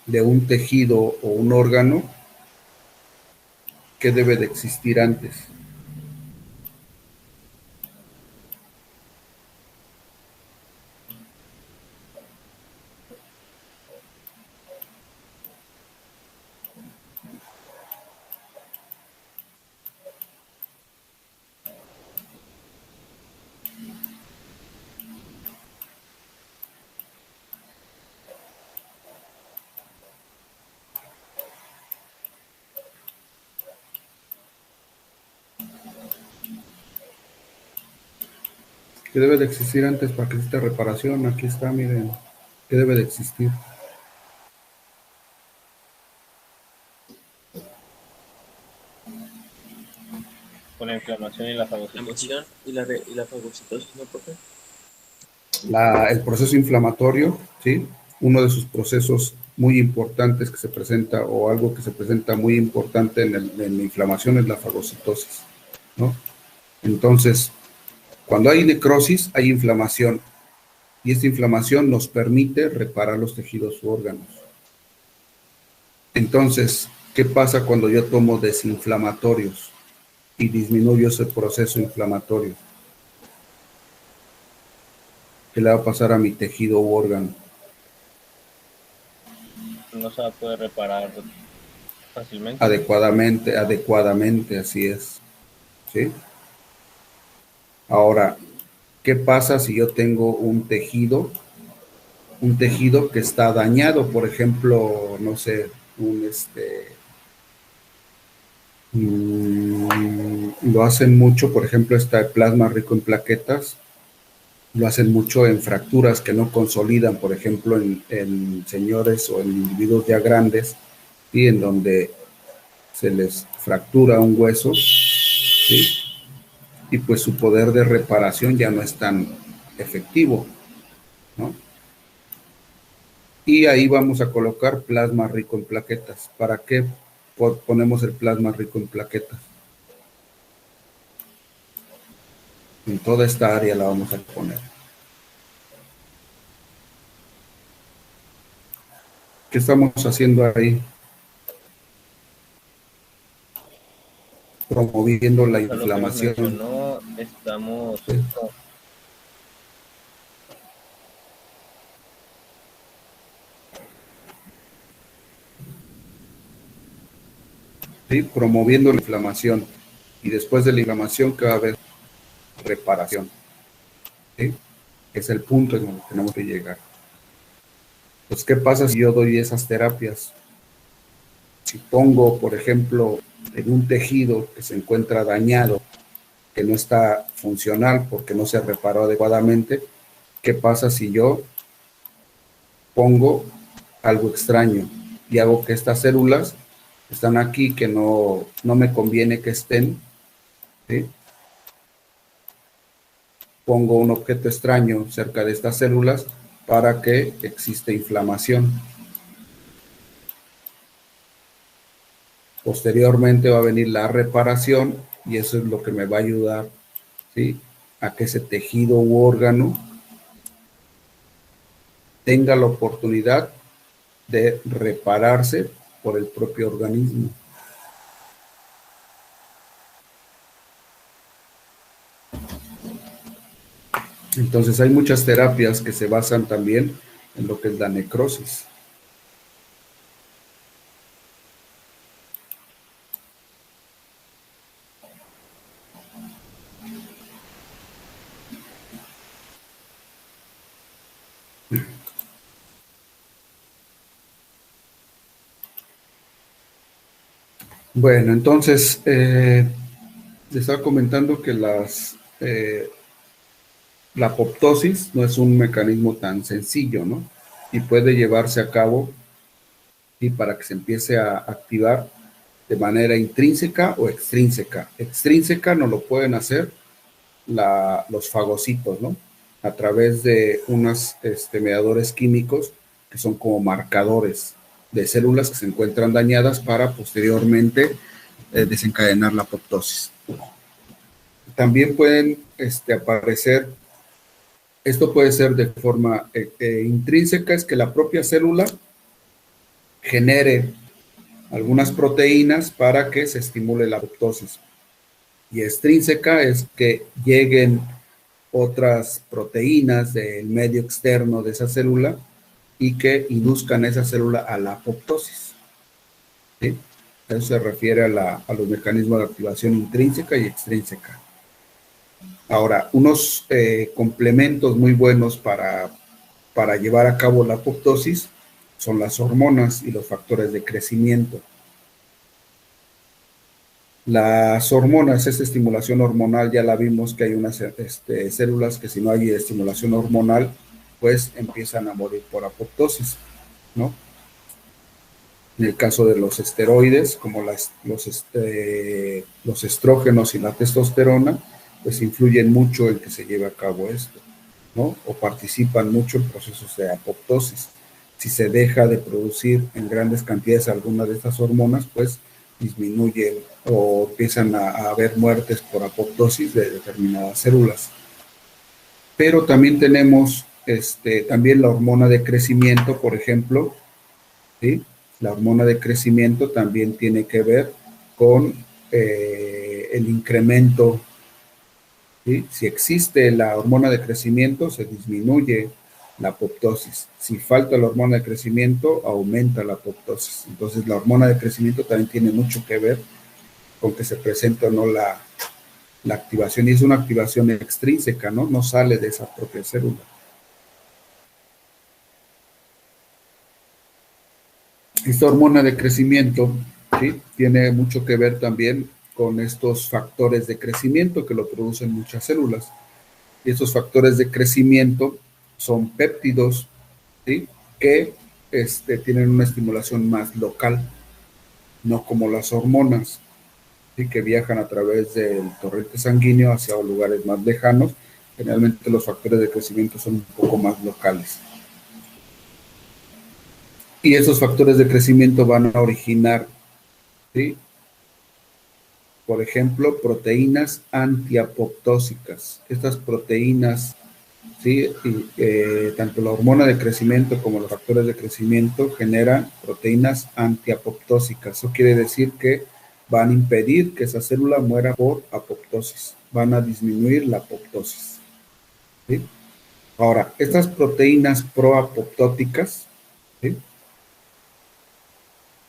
de un tejido o un órgano, ¿qué debe de existir antes? ¿Qué debe de existir antes para que exista reparación? Aquí está, miren. ¿Qué debe de existir? Con la inflamación y la La fagocitosis. emoción y la fagocitosis, ¿no, profe? El proceso inflamatorio, ¿sí? Uno de sus procesos muy importantes que se presenta, o algo que se presenta muy importante en la inflamación, es la fagocitosis, ¿no? Entonces, cuando hay necrosis, hay inflamación, y esta inflamación nos permite reparar los tejidos u órganos. Entonces, ¿qué pasa cuando yo tomo desinflamatorios y disminuyo ese proceso inflamatorio? ¿Qué le va a pasar a mi tejido u órgano? No se va a poder reparar fácilmente. Adecuadamente, así es. ¿Sí? Ahora, ¿qué pasa si yo tengo un tejido que está dañado? Por ejemplo, no sé, lo hacen mucho, por ejemplo, este plasma rico en plaquetas, lo hacen mucho en fracturas que no consolidan, por ejemplo, en señores o en individuos ya grandes, y en donde se les fractura un hueso, ¿sí? Y pues su poder de reparación ya no es tan efectivo. ¿no? Y ahí vamos a colocar plasma rico en plaquetas. ¿Para qué ponemos el plasma rico en plaquetas? En toda esta área la vamos a poner. ¿Qué estamos haciendo ahí? Promoviendo la Lo que nos inflamación. mencionó, estamos ¿sí? Promoviendo la inflamación. Y después de la inflamación, ¿qué va a haber? Reparación. ¿Sí? Es el punto en el que tenemos que llegar. Pues, ¿qué pasa si yo doy esas terapias? Si pongo, por ejemplo, en un tejido que se encuentra dañado, que no está funcional porque no se reparó adecuadamente, ¿qué pasa si yo pongo algo extraño y hago que estas células están aquí, que no me conviene que estén, ¿sí? Pongo un objeto extraño cerca de estas células para que exista inflamación. Posteriormente va a venir la reparación y eso es lo que me va a ayudar, ¿sí?, a que ese tejido u órgano tenga la oportunidad de repararse por el propio organismo. Entonces hay muchas terapias que se basan también en lo que es la necrosis. Bueno, entonces, les estaba comentando que la apoptosis no es un mecanismo tan sencillo, ¿no? Y puede llevarse a cabo, y para que se empiece a activar de manera intrínseca o extrínseca. Extrínseca no lo pueden hacer los fagocitos, ¿no? A través de unos mediadores químicos que son como marcadores de células que se encuentran dañadas para posteriormente desencadenar la apoptosis. También pueden aparecer, esto puede ser de forma intrínseca, es que la propia célula genere algunas proteínas para que se estimule la apoptosis. Y extrínseca es que lleguen otras proteínas del medio externo de esa célula y que induzcan a esa célula a la apoptosis. ¿Sí? Eso se refiere a los mecanismos de activación intrínseca y extrínseca. Ahora, unos complementos muy buenos para llevar a cabo la apoptosis son las hormonas y los factores de crecimiento. Las hormonas, esta estimulación hormonal, ya la vimos que hay unas células que si no hay estimulación hormonal, pues empiezan a morir por apoptosis, ¿no? En el caso de los esteroides, como los estrógenos y la testosterona, pues influyen mucho en que se lleve a cabo esto, ¿no? O participan mucho en procesos de apoptosis. Si se deja de producir en grandes cantidades alguna de estas hormonas, pues disminuyen o empiezan a haber muertes por apoptosis de determinadas células. Pero también tenemos también la hormona de crecimiento, por ejemplo, ¿sí? La hormona de crecimiento también tiene que ver con el incremento, ¿sí? Si existe la hormona de crecimiento, se disminuye la apoptosis. Si falta la hormona de crecimiento, aumenta la apoptosis. Entonces, la hormona de crecimiento también tiene mucho que ver con que se presente o no la activación. Y es una activación extrínseca, ¿no? No sale de esa propia célula. Esta hormona de crecimiento, ¿sí?, tiene mucho que ver también con estos factores de crecimiento que lo producen muchas células. Y estos factores de crecimiento son péptidos, ¿sí?, que tienen una estimulación más local, no como las hormonas, ¿sí?, que viajan a través del torrente sanguíneo hacia lugares más lejanos Generalmente los factores de crecimiento son un poco más locales. Y esos factores de crecimiento van a originar, ¿sí?, por ejemplo, proteínas antiapoptósicas. Estas proteínas, ¿sí?, tanto la hormona de crecimiento como los factores de crecimiento generan proteínas antiapoptósicas. Eso quiere decir que van a impedir que esa célula muera por apoptosis. Van a disminuir la apoptosis, ¿sí? Ahora, estas proteínas proapoptóticas, ¿sí?,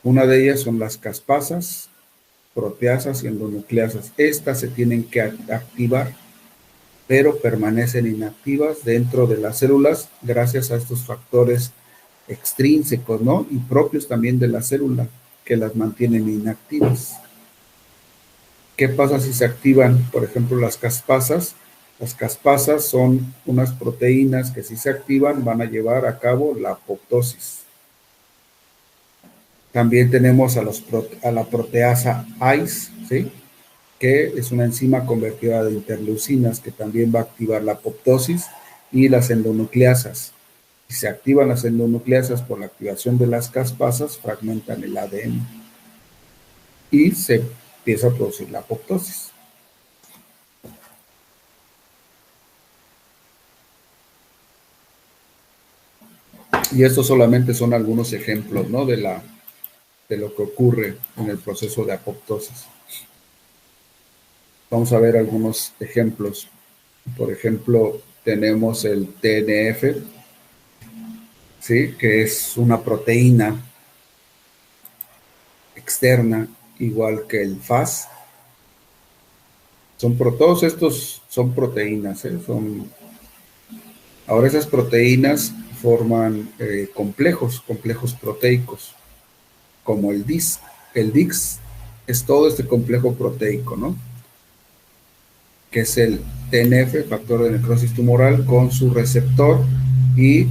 una de ellas son las caspasas, proteasas y endonucleasas. Estas se tienen que activar, pero permanecen inactivas dentro de las células gracias a estos factores extrínsecos, ¿no?, y propios también de la célula, que las mantienen inactivas. ¿Qué pasa si se activan, por ejemplo, las caspasas? Las caspasas son unas proteínas que, si se activan, van a llevar a cabo la apoptosis. También tenemos a la proteasa AIS, ¿sí?, que es una enzima convertidora de interleucinas que también va a activar la apoptosis, y las endonucleasas. Si se activan las endonucleasas por la activación de las caspasas, fragmentan el ADN y se empieza a producir la apoptosis. Y estos solamente son algunos ejemplos, ¿no?, de lo que ocurre en el proceso de apoptosis. Vamos a ver algunos ejemplos. Por ejemplo, tenemos el TNF, ¿sí?, que es una proteína externa, igual que el FAS. Todos estos son proteínas, ¿eh? Ahora, esas proteínas forman complejos proteicos, como el DIS. El DIX es todo este complejo proteico, ¿no?, que es el TNF, factor de necrosis tumoral, con su receptor y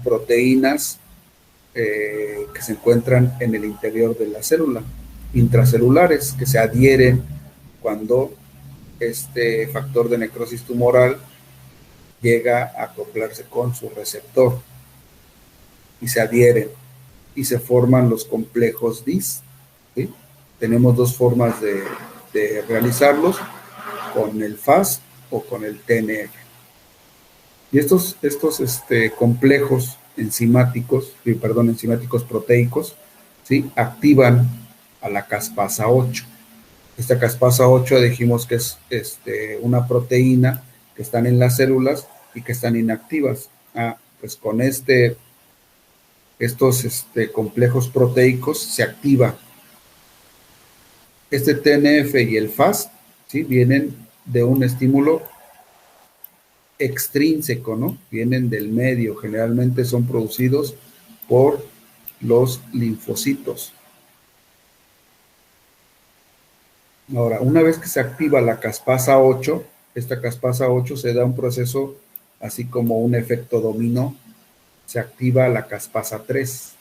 proteínas que se encuentran en el interior de la célula, intracelulares, que se adhieren cuando este factor de necrosis tumoral llega a acoplarse con su receptor, y se adhieren y se forman los complejos DIS, ¿sí? Tenemos dos formas de realizarlos, con el FAS o con el TNF. Y estos complejos enzimáticos proteicos, ¿sí?, activan a la caspasa 8. Esta caspasa 8 dijimos que es una proteína que están en las células y que están inactivas. Pues con estos complejos proteicos se activa. Este TNF y el FAS, ¿sí?, vienen de un estímulo extrínseco, ¿no? Vienen del medio, generalmente son producidos por los linfocitos. Ahora, una vez que se activa la caspasa 8, esta caspasa 8 se da un proceso así como un efecto dominó, se activa la caspasa 3.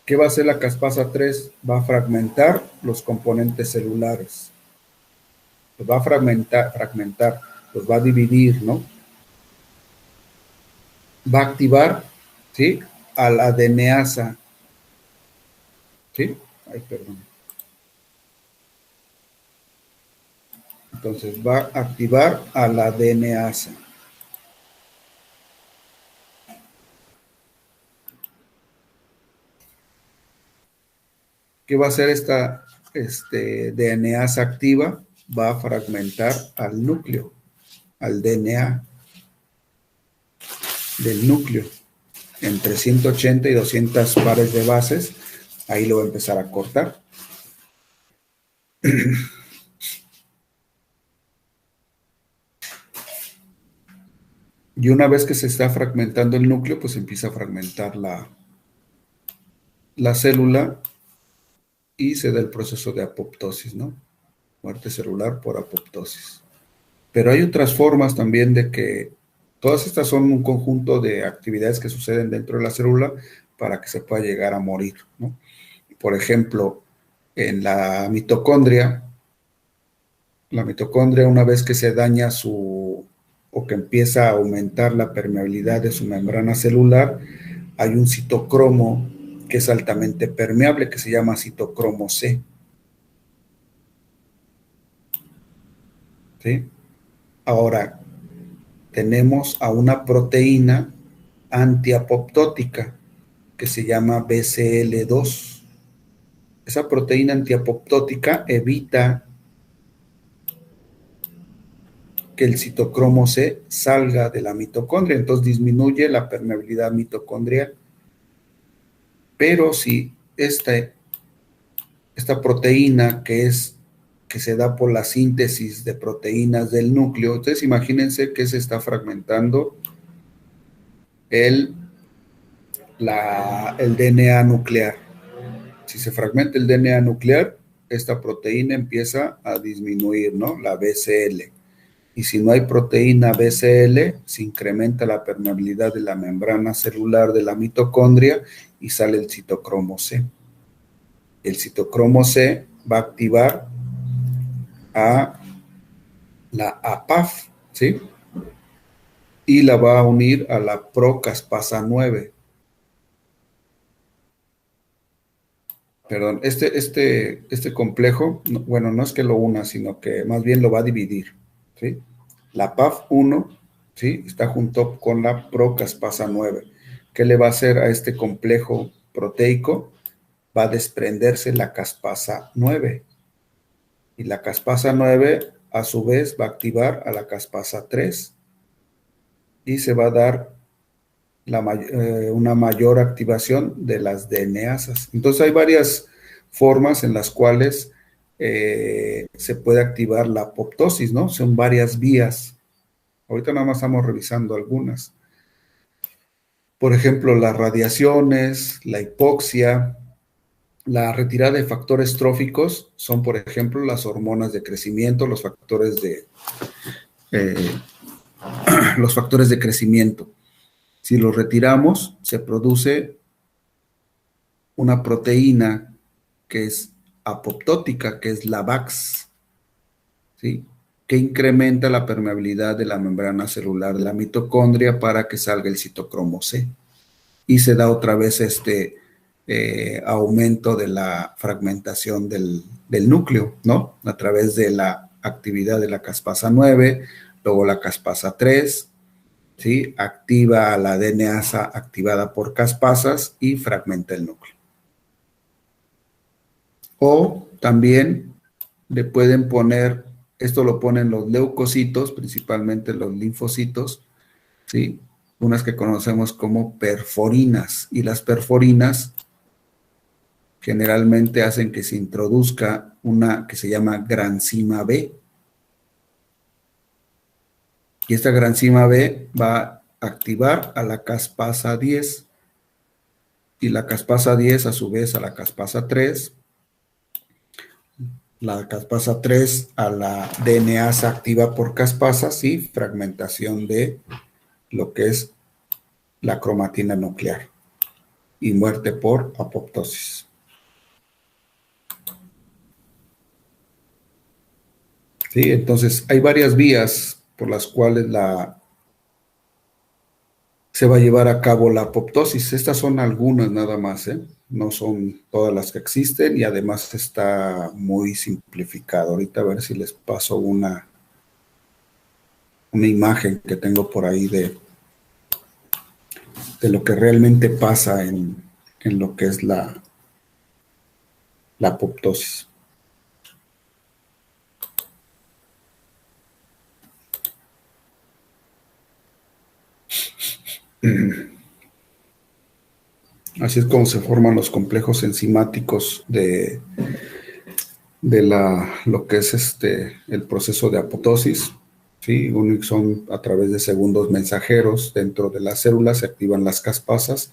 ¿Qué va a hacer la caspasa 3? Va a fragmentar los componentes celulares. Los va a fragmentar, los va a dividir, ¿no? Va a activar, ¿sí?, a la DNasa, ¿sí? Ay, perdón. Entonces va a activar a la DNasa. ¿Qué va a hacer esta DNasa activa? Va a fragmentar al núcleo, al DNA del núcleo, entre 180 y 200 pares de bases. Ahí lo va a empezar a cortar. Y una vez que se está fragmentando el núcleo, pues empieza a fragmentar la célula y se da el proceso de apoptosis, ¿no? Muerte celular por apoptosis. Pero hay otras formas también de que todas estas son un conjunto de actividades que suceden dentro de la célula para que se pueda llegar a morir, ¿no? Por ejemplo, en la mitocondria La mitocondria, una vez que se daña o que empieza a aumentar la permeabilidad de su membrana celular, hay un citocromo que es altamente permeable, que se llama citocromo C. ¿Sí? Ahora, tenemos a una proteína antiapoptótica que se llama BCL2. Esa proteína antiapoptótica evita que el citocromo C salga de la mitocondria, entonces disminuye la permeabilidad mitocondrial. Pero si esta proteína que se da por la síntesis de proteínas del núcleo, entonces imagínense que se está fragmentando el DNA nuclear. Si se fragmenta el DNA nuclear, esta proteína empieza a disminuir, ¿no? La BCL. Y si no hay proteína BCL, se incrementa la permeabilidad de la membrana celular de la mitocondria y sale el citocromo C. El citocromo C va a activar a la APAF, ¿sí? Y la va a unir a la procaspasa 9. Perdón, este complejo, bueno, no es que lo una, sino que más bien lo va a dividir, ¿sí? La PAF1, ¿sí? Está junto con la procaspasa 9. ¿Qué le va a hacer a este complejo proteico? Va a desprenderse la caspasa 9. Y la caspasa 9, a su vez, va a activar a la caspasa 3. Y se va a dar una mayor activación de las DNAsas. Entonces hay varias formas en las cuales se puede activar la apoptosis, ¿no? Son varias vías. Ahorita nada más estamos revisando algunas. Por ejemplo, las radiaciones, la hipoxia, la retirada de factores tróficos son, por ejemplo, las hormonas de crecimiento, los factores de crecimiento. Si los retiramos, se produce una proteína que es apoptótica, que es la VAX, ¿sí? Que incrementa la permeabilidad de la membrana celular de la mitocondria para que salga el citocromo C. Y se da otra vez aumento de la fragmentación del núcleo, ¿no? A través de la actividad de la caspasa 9, luego la caspasa 3, ¿sí? Activa la DNAsa activada por caspasas y fragmenta el núcleo. O también le pueden poner, esto lo ponen los leucocitos, principalmente los linfocitos, ¿sí? Unas que conocemos como perforinas. Y las perforinas generalmente hacen que se introduzca una que se llama granzima B. Y esta granzima B va a activar a la caspasa 10 y la caspasa 10 a su vez a la caspasa 3, la caspasa 3 a la DNAsa activa por caspasas y fragmentación de lo que es la cromatina nuclear y muerte por apoptosis. ¿Sí? Entonces hay varias vías por las cuales se va a llevar a cabo la apoptosis. Estas son algunas nada más, ¿eh? No son todas las que existen y además está muy simplificado. Ahorita a ver si les paso una imagen que tengo por ahí de lo que realmente pasa en lo que es la apoptosis. Así es como se forman los complejos enzimáticos de lo que es el proceso de apoptosis, ¿sí? Son a través de segundos mensajeros dentro de las células, se activan las caspasas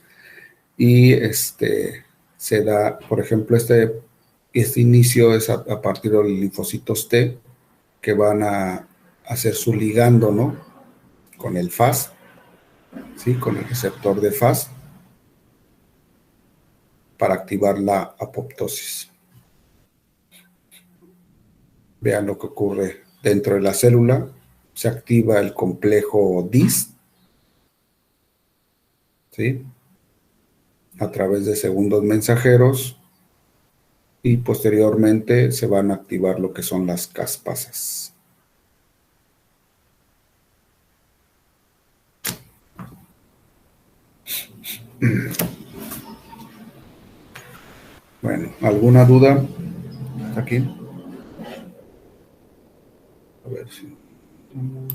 y se da, por ejemplo, este inicio es a partir de los linfocitos T que van a hacer su ligando, ¿no? Con el FAS, ¿sí? Con el receptor de FAS para activar la apoptosis. Vean lo que ocurre dentro de la célula se activa el complejo DIS, ¿sí? A través de segundos mensajeros, y posteriormente se van a activar lo que son las caspasas. Bueno, ¿alguna duda hasta aquí? A ver si vamos.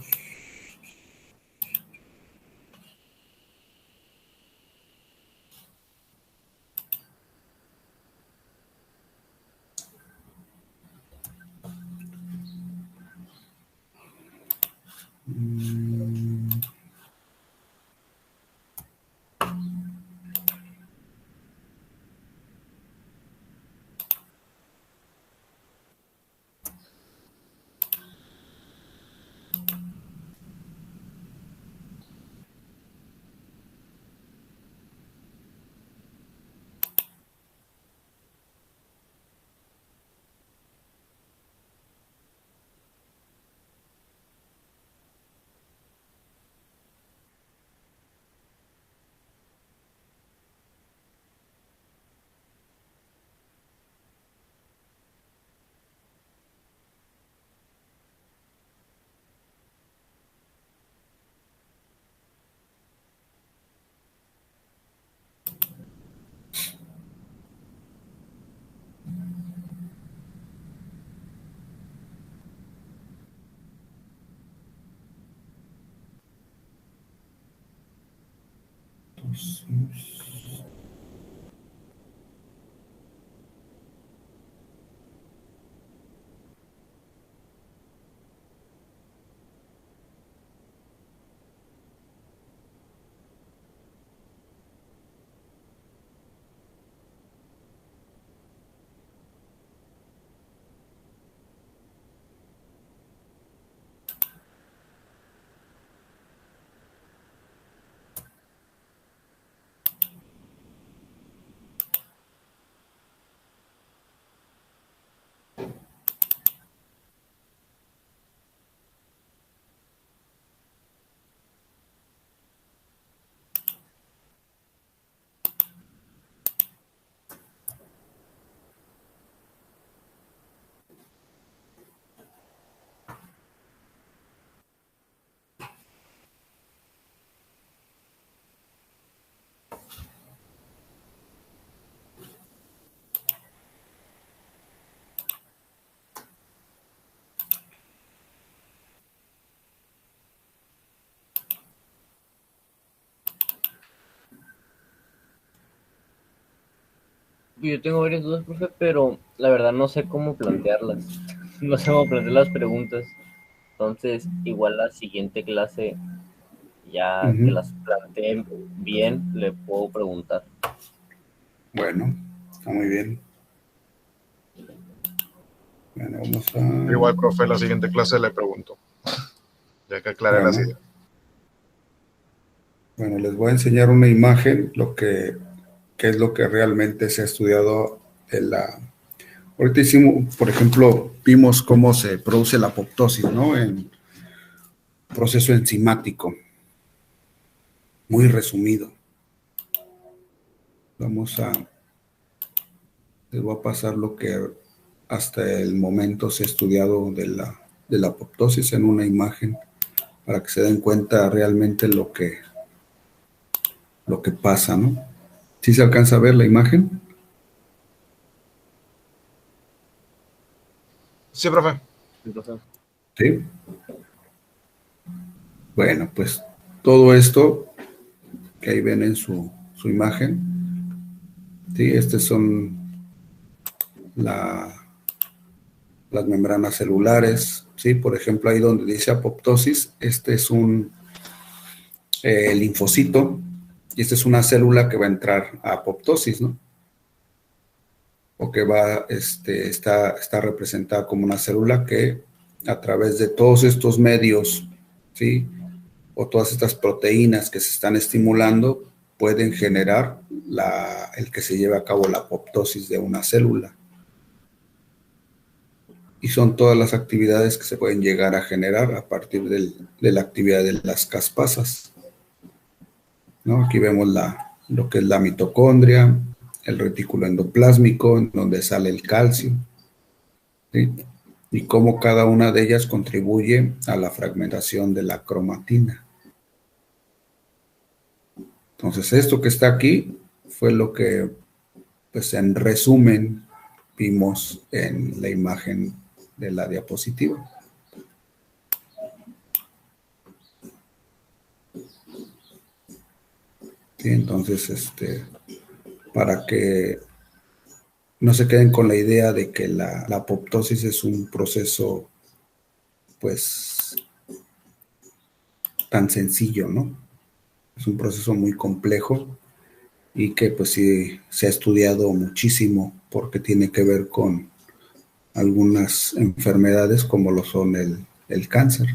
Yo tengo varias dudas, profe, pero la verdad no sé cómo plantearlas. No sé cómo plantear las preguntas. Entonces, igual la siguiente clase, ya que las planteen bien, le puedo preguntar. Bueno, está muy bien. Bueno, vamos a... Igual, profe, la siguiente clase le pregunto, ya que aclare las ideas. Bueno, les voy a enseñar una imagen, qué es lo que realmente se ha estudiado en la... Ahorita hicimos, por ejemplo, vimos cómo se produce la apoptosis, ¿no? En proceso enzimático. Muy resumido. Les voy a pasar lo que hasta el momento se ha estudiado de la apoptosis en una imagen para que se den cuenta realmente lo que pasa, ¿no? ¿Sí se alcanza a ver la imagen? Sí, profe. Sí. Bueno, pues todo esto que ahí ven en su imagen, ¿sí? Estas son las membranas celulares, ¿sí? Por ejemplo, ahí donde dice apoptosis, este es un linfocito, y esta es una célula que va a entrar a apoptosis, ¿no? O que está representada como una célula que a través de todos estos medios, ¿sí? O todas estas proteínas que se están estimulando pueden generar el que se lleve a cabo la apoptosis de una célula. y son todas las actividades que se pueden llegar a generar a partir de la actividad de las caspasas, ¿no? Aquí vemos lo que es la mitocondria, el retículo endoplásmico, en donde sale el calcio, ¿sí? Y cómo cada una de ellas contribuye a la fragmentación de la cromatina. Entonces, esto que está aquí fue lo que, pues en resumen, vimos en la imagen de la diapositiva. Sí, entonces, para que no se queden con la idea de que la apoptosis es un proceso, pues, tan sencillo, ¿no? Es un proceso muy complejo y que, pues, sí, se ha estudiado muchísimo porque tiene que ver con algunas enfermedades como lo son el cáncer.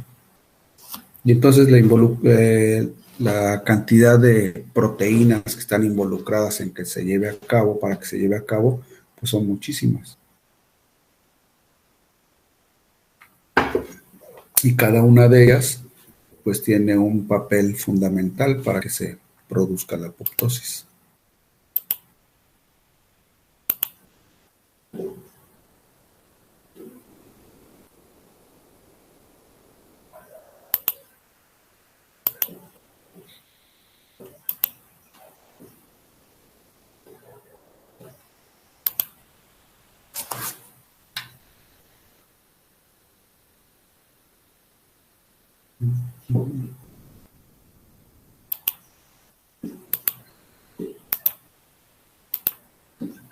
Y entonces la cantidad de proteínas que están involucradas en que se lleve a cabo, para que se lleve a cabo, pues son muchísimas. Y cada una de ellas, pues tiene un papel fundamental para que se produzca la apoptosis.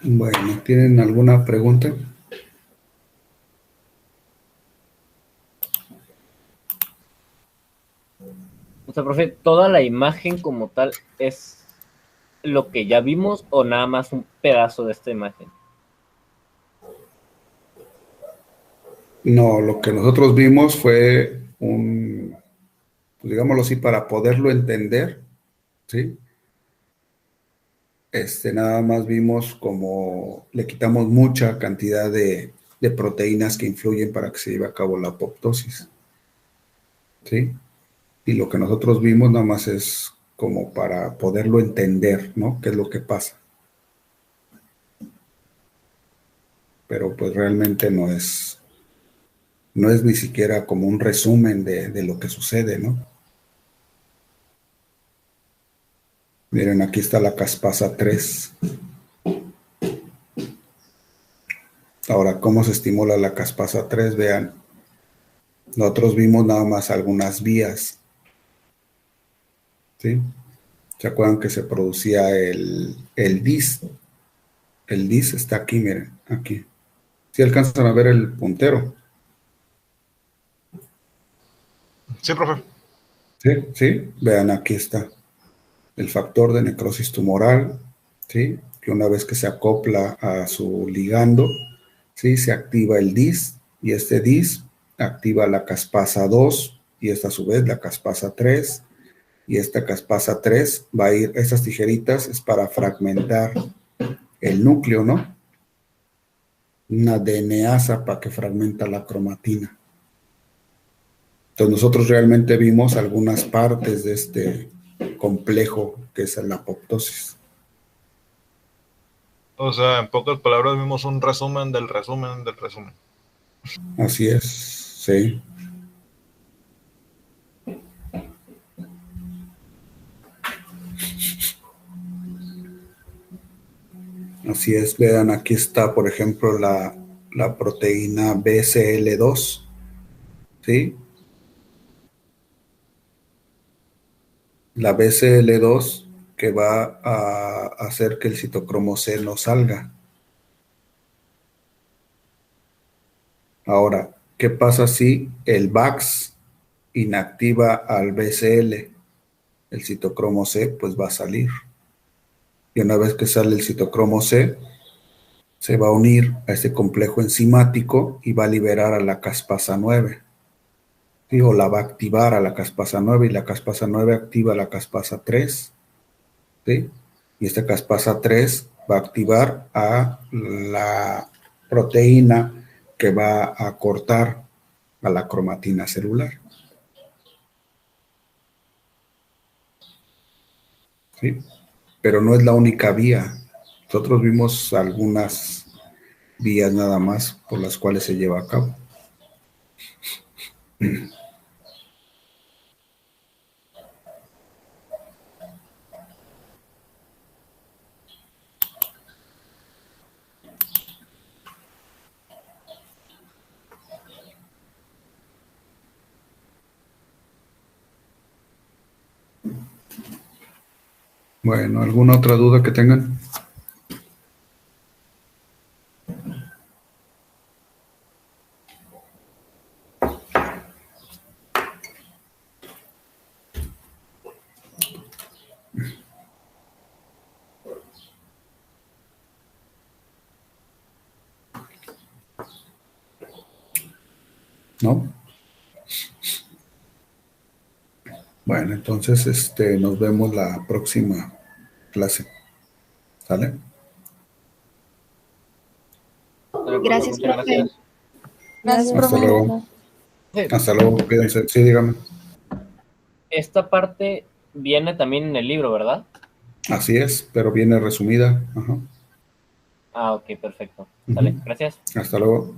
Bueno, ¿tienen alguna pregunta? O sea, profe, ¿toda la imagen como tal es lo que ya vimos o nada más un pedazo de esta imagen? No, lo que nosotros vimos fue pues digámoslo así, para poderlo entender, ¿sí? Nada más vimos como le quitamos mucha cantidad de proteínas que influyen para que se lleve a cabo la apoptosis, ¿sí? Y lo que nosotros vimos nada más es como para poderlo entender, ¿no? ¿Qué es lo que pasa? Pero pues realmente no es ni siquiera como un resumen de lo que sucede, ¿no? Miren, aquí está la caspasa 3. Ahora, ¿cómo se estimula la caspasa 3? Vean, nosotros vimos nada más algunas vías, ¿sí? ¿Se acuerdan que se producía el DIS? El DIS está aquí, miren, aquí. ¿Sí alcanzan a ver el puntero? Sí, profe. Sí, sí, vean, aquí está. El factor de necrosis tumoral, ¿sí? Que una vez que se acopla a su ligando, ¿sí? Se activa el DIS y este DIS activa la caspasa 2 y esta a su vez la caspasa 3 y esta caspasa 3 va a ir, estas tijeritas es para fragmentar el núcleo, ¿no? Una DNasa para que fragmenta la cromatina. Entonces nosotros realmente vimos algunas partes de este complejo que es la apoptosis. O sea, en pocas palabras vimos un resumen del resumen del resumen. Así es, sí. Así es, vean, aquí está, por ejemplo, la proteína BCL2, ¿sí? La BCL2 que va a hacer que el citocromo C no salga. Ahora, ¿qué pasa si el VAX inactiva al BCL? El citocromo C pues va a salir. Y una vez que sale el citocromo C, se va a unir a este complejo enzimático y va a liberar a la caspasa 9. ¿Sí? O la va a activar a la caspasa 9 y la caspasa 9 activa la caspasa 3. ¿Sí? Y esta caspasa 3 va a activar a la proteína que va a cortar a la cromatina celular. ¿Sí? Pero no es la única vía. Nosotros vimos algunas vías nada más por las cuales se lleva a cabo. Bueno, ¿alguna otra duda que tengan? ¿No? Bueno, entonces nos vemos la próxima clase. ¿Sale? Gracias, Muchas profe. gracias. Gracias, Hasta profe. luego. Hasta luego, cuídense. Sí, dígame. Esta parte viene también en el libro, ¿verdad? Así es, pero viene resumida. Ajá. Ah, ok, perfecto. Ujú. Sale, gracias. Hasta luego.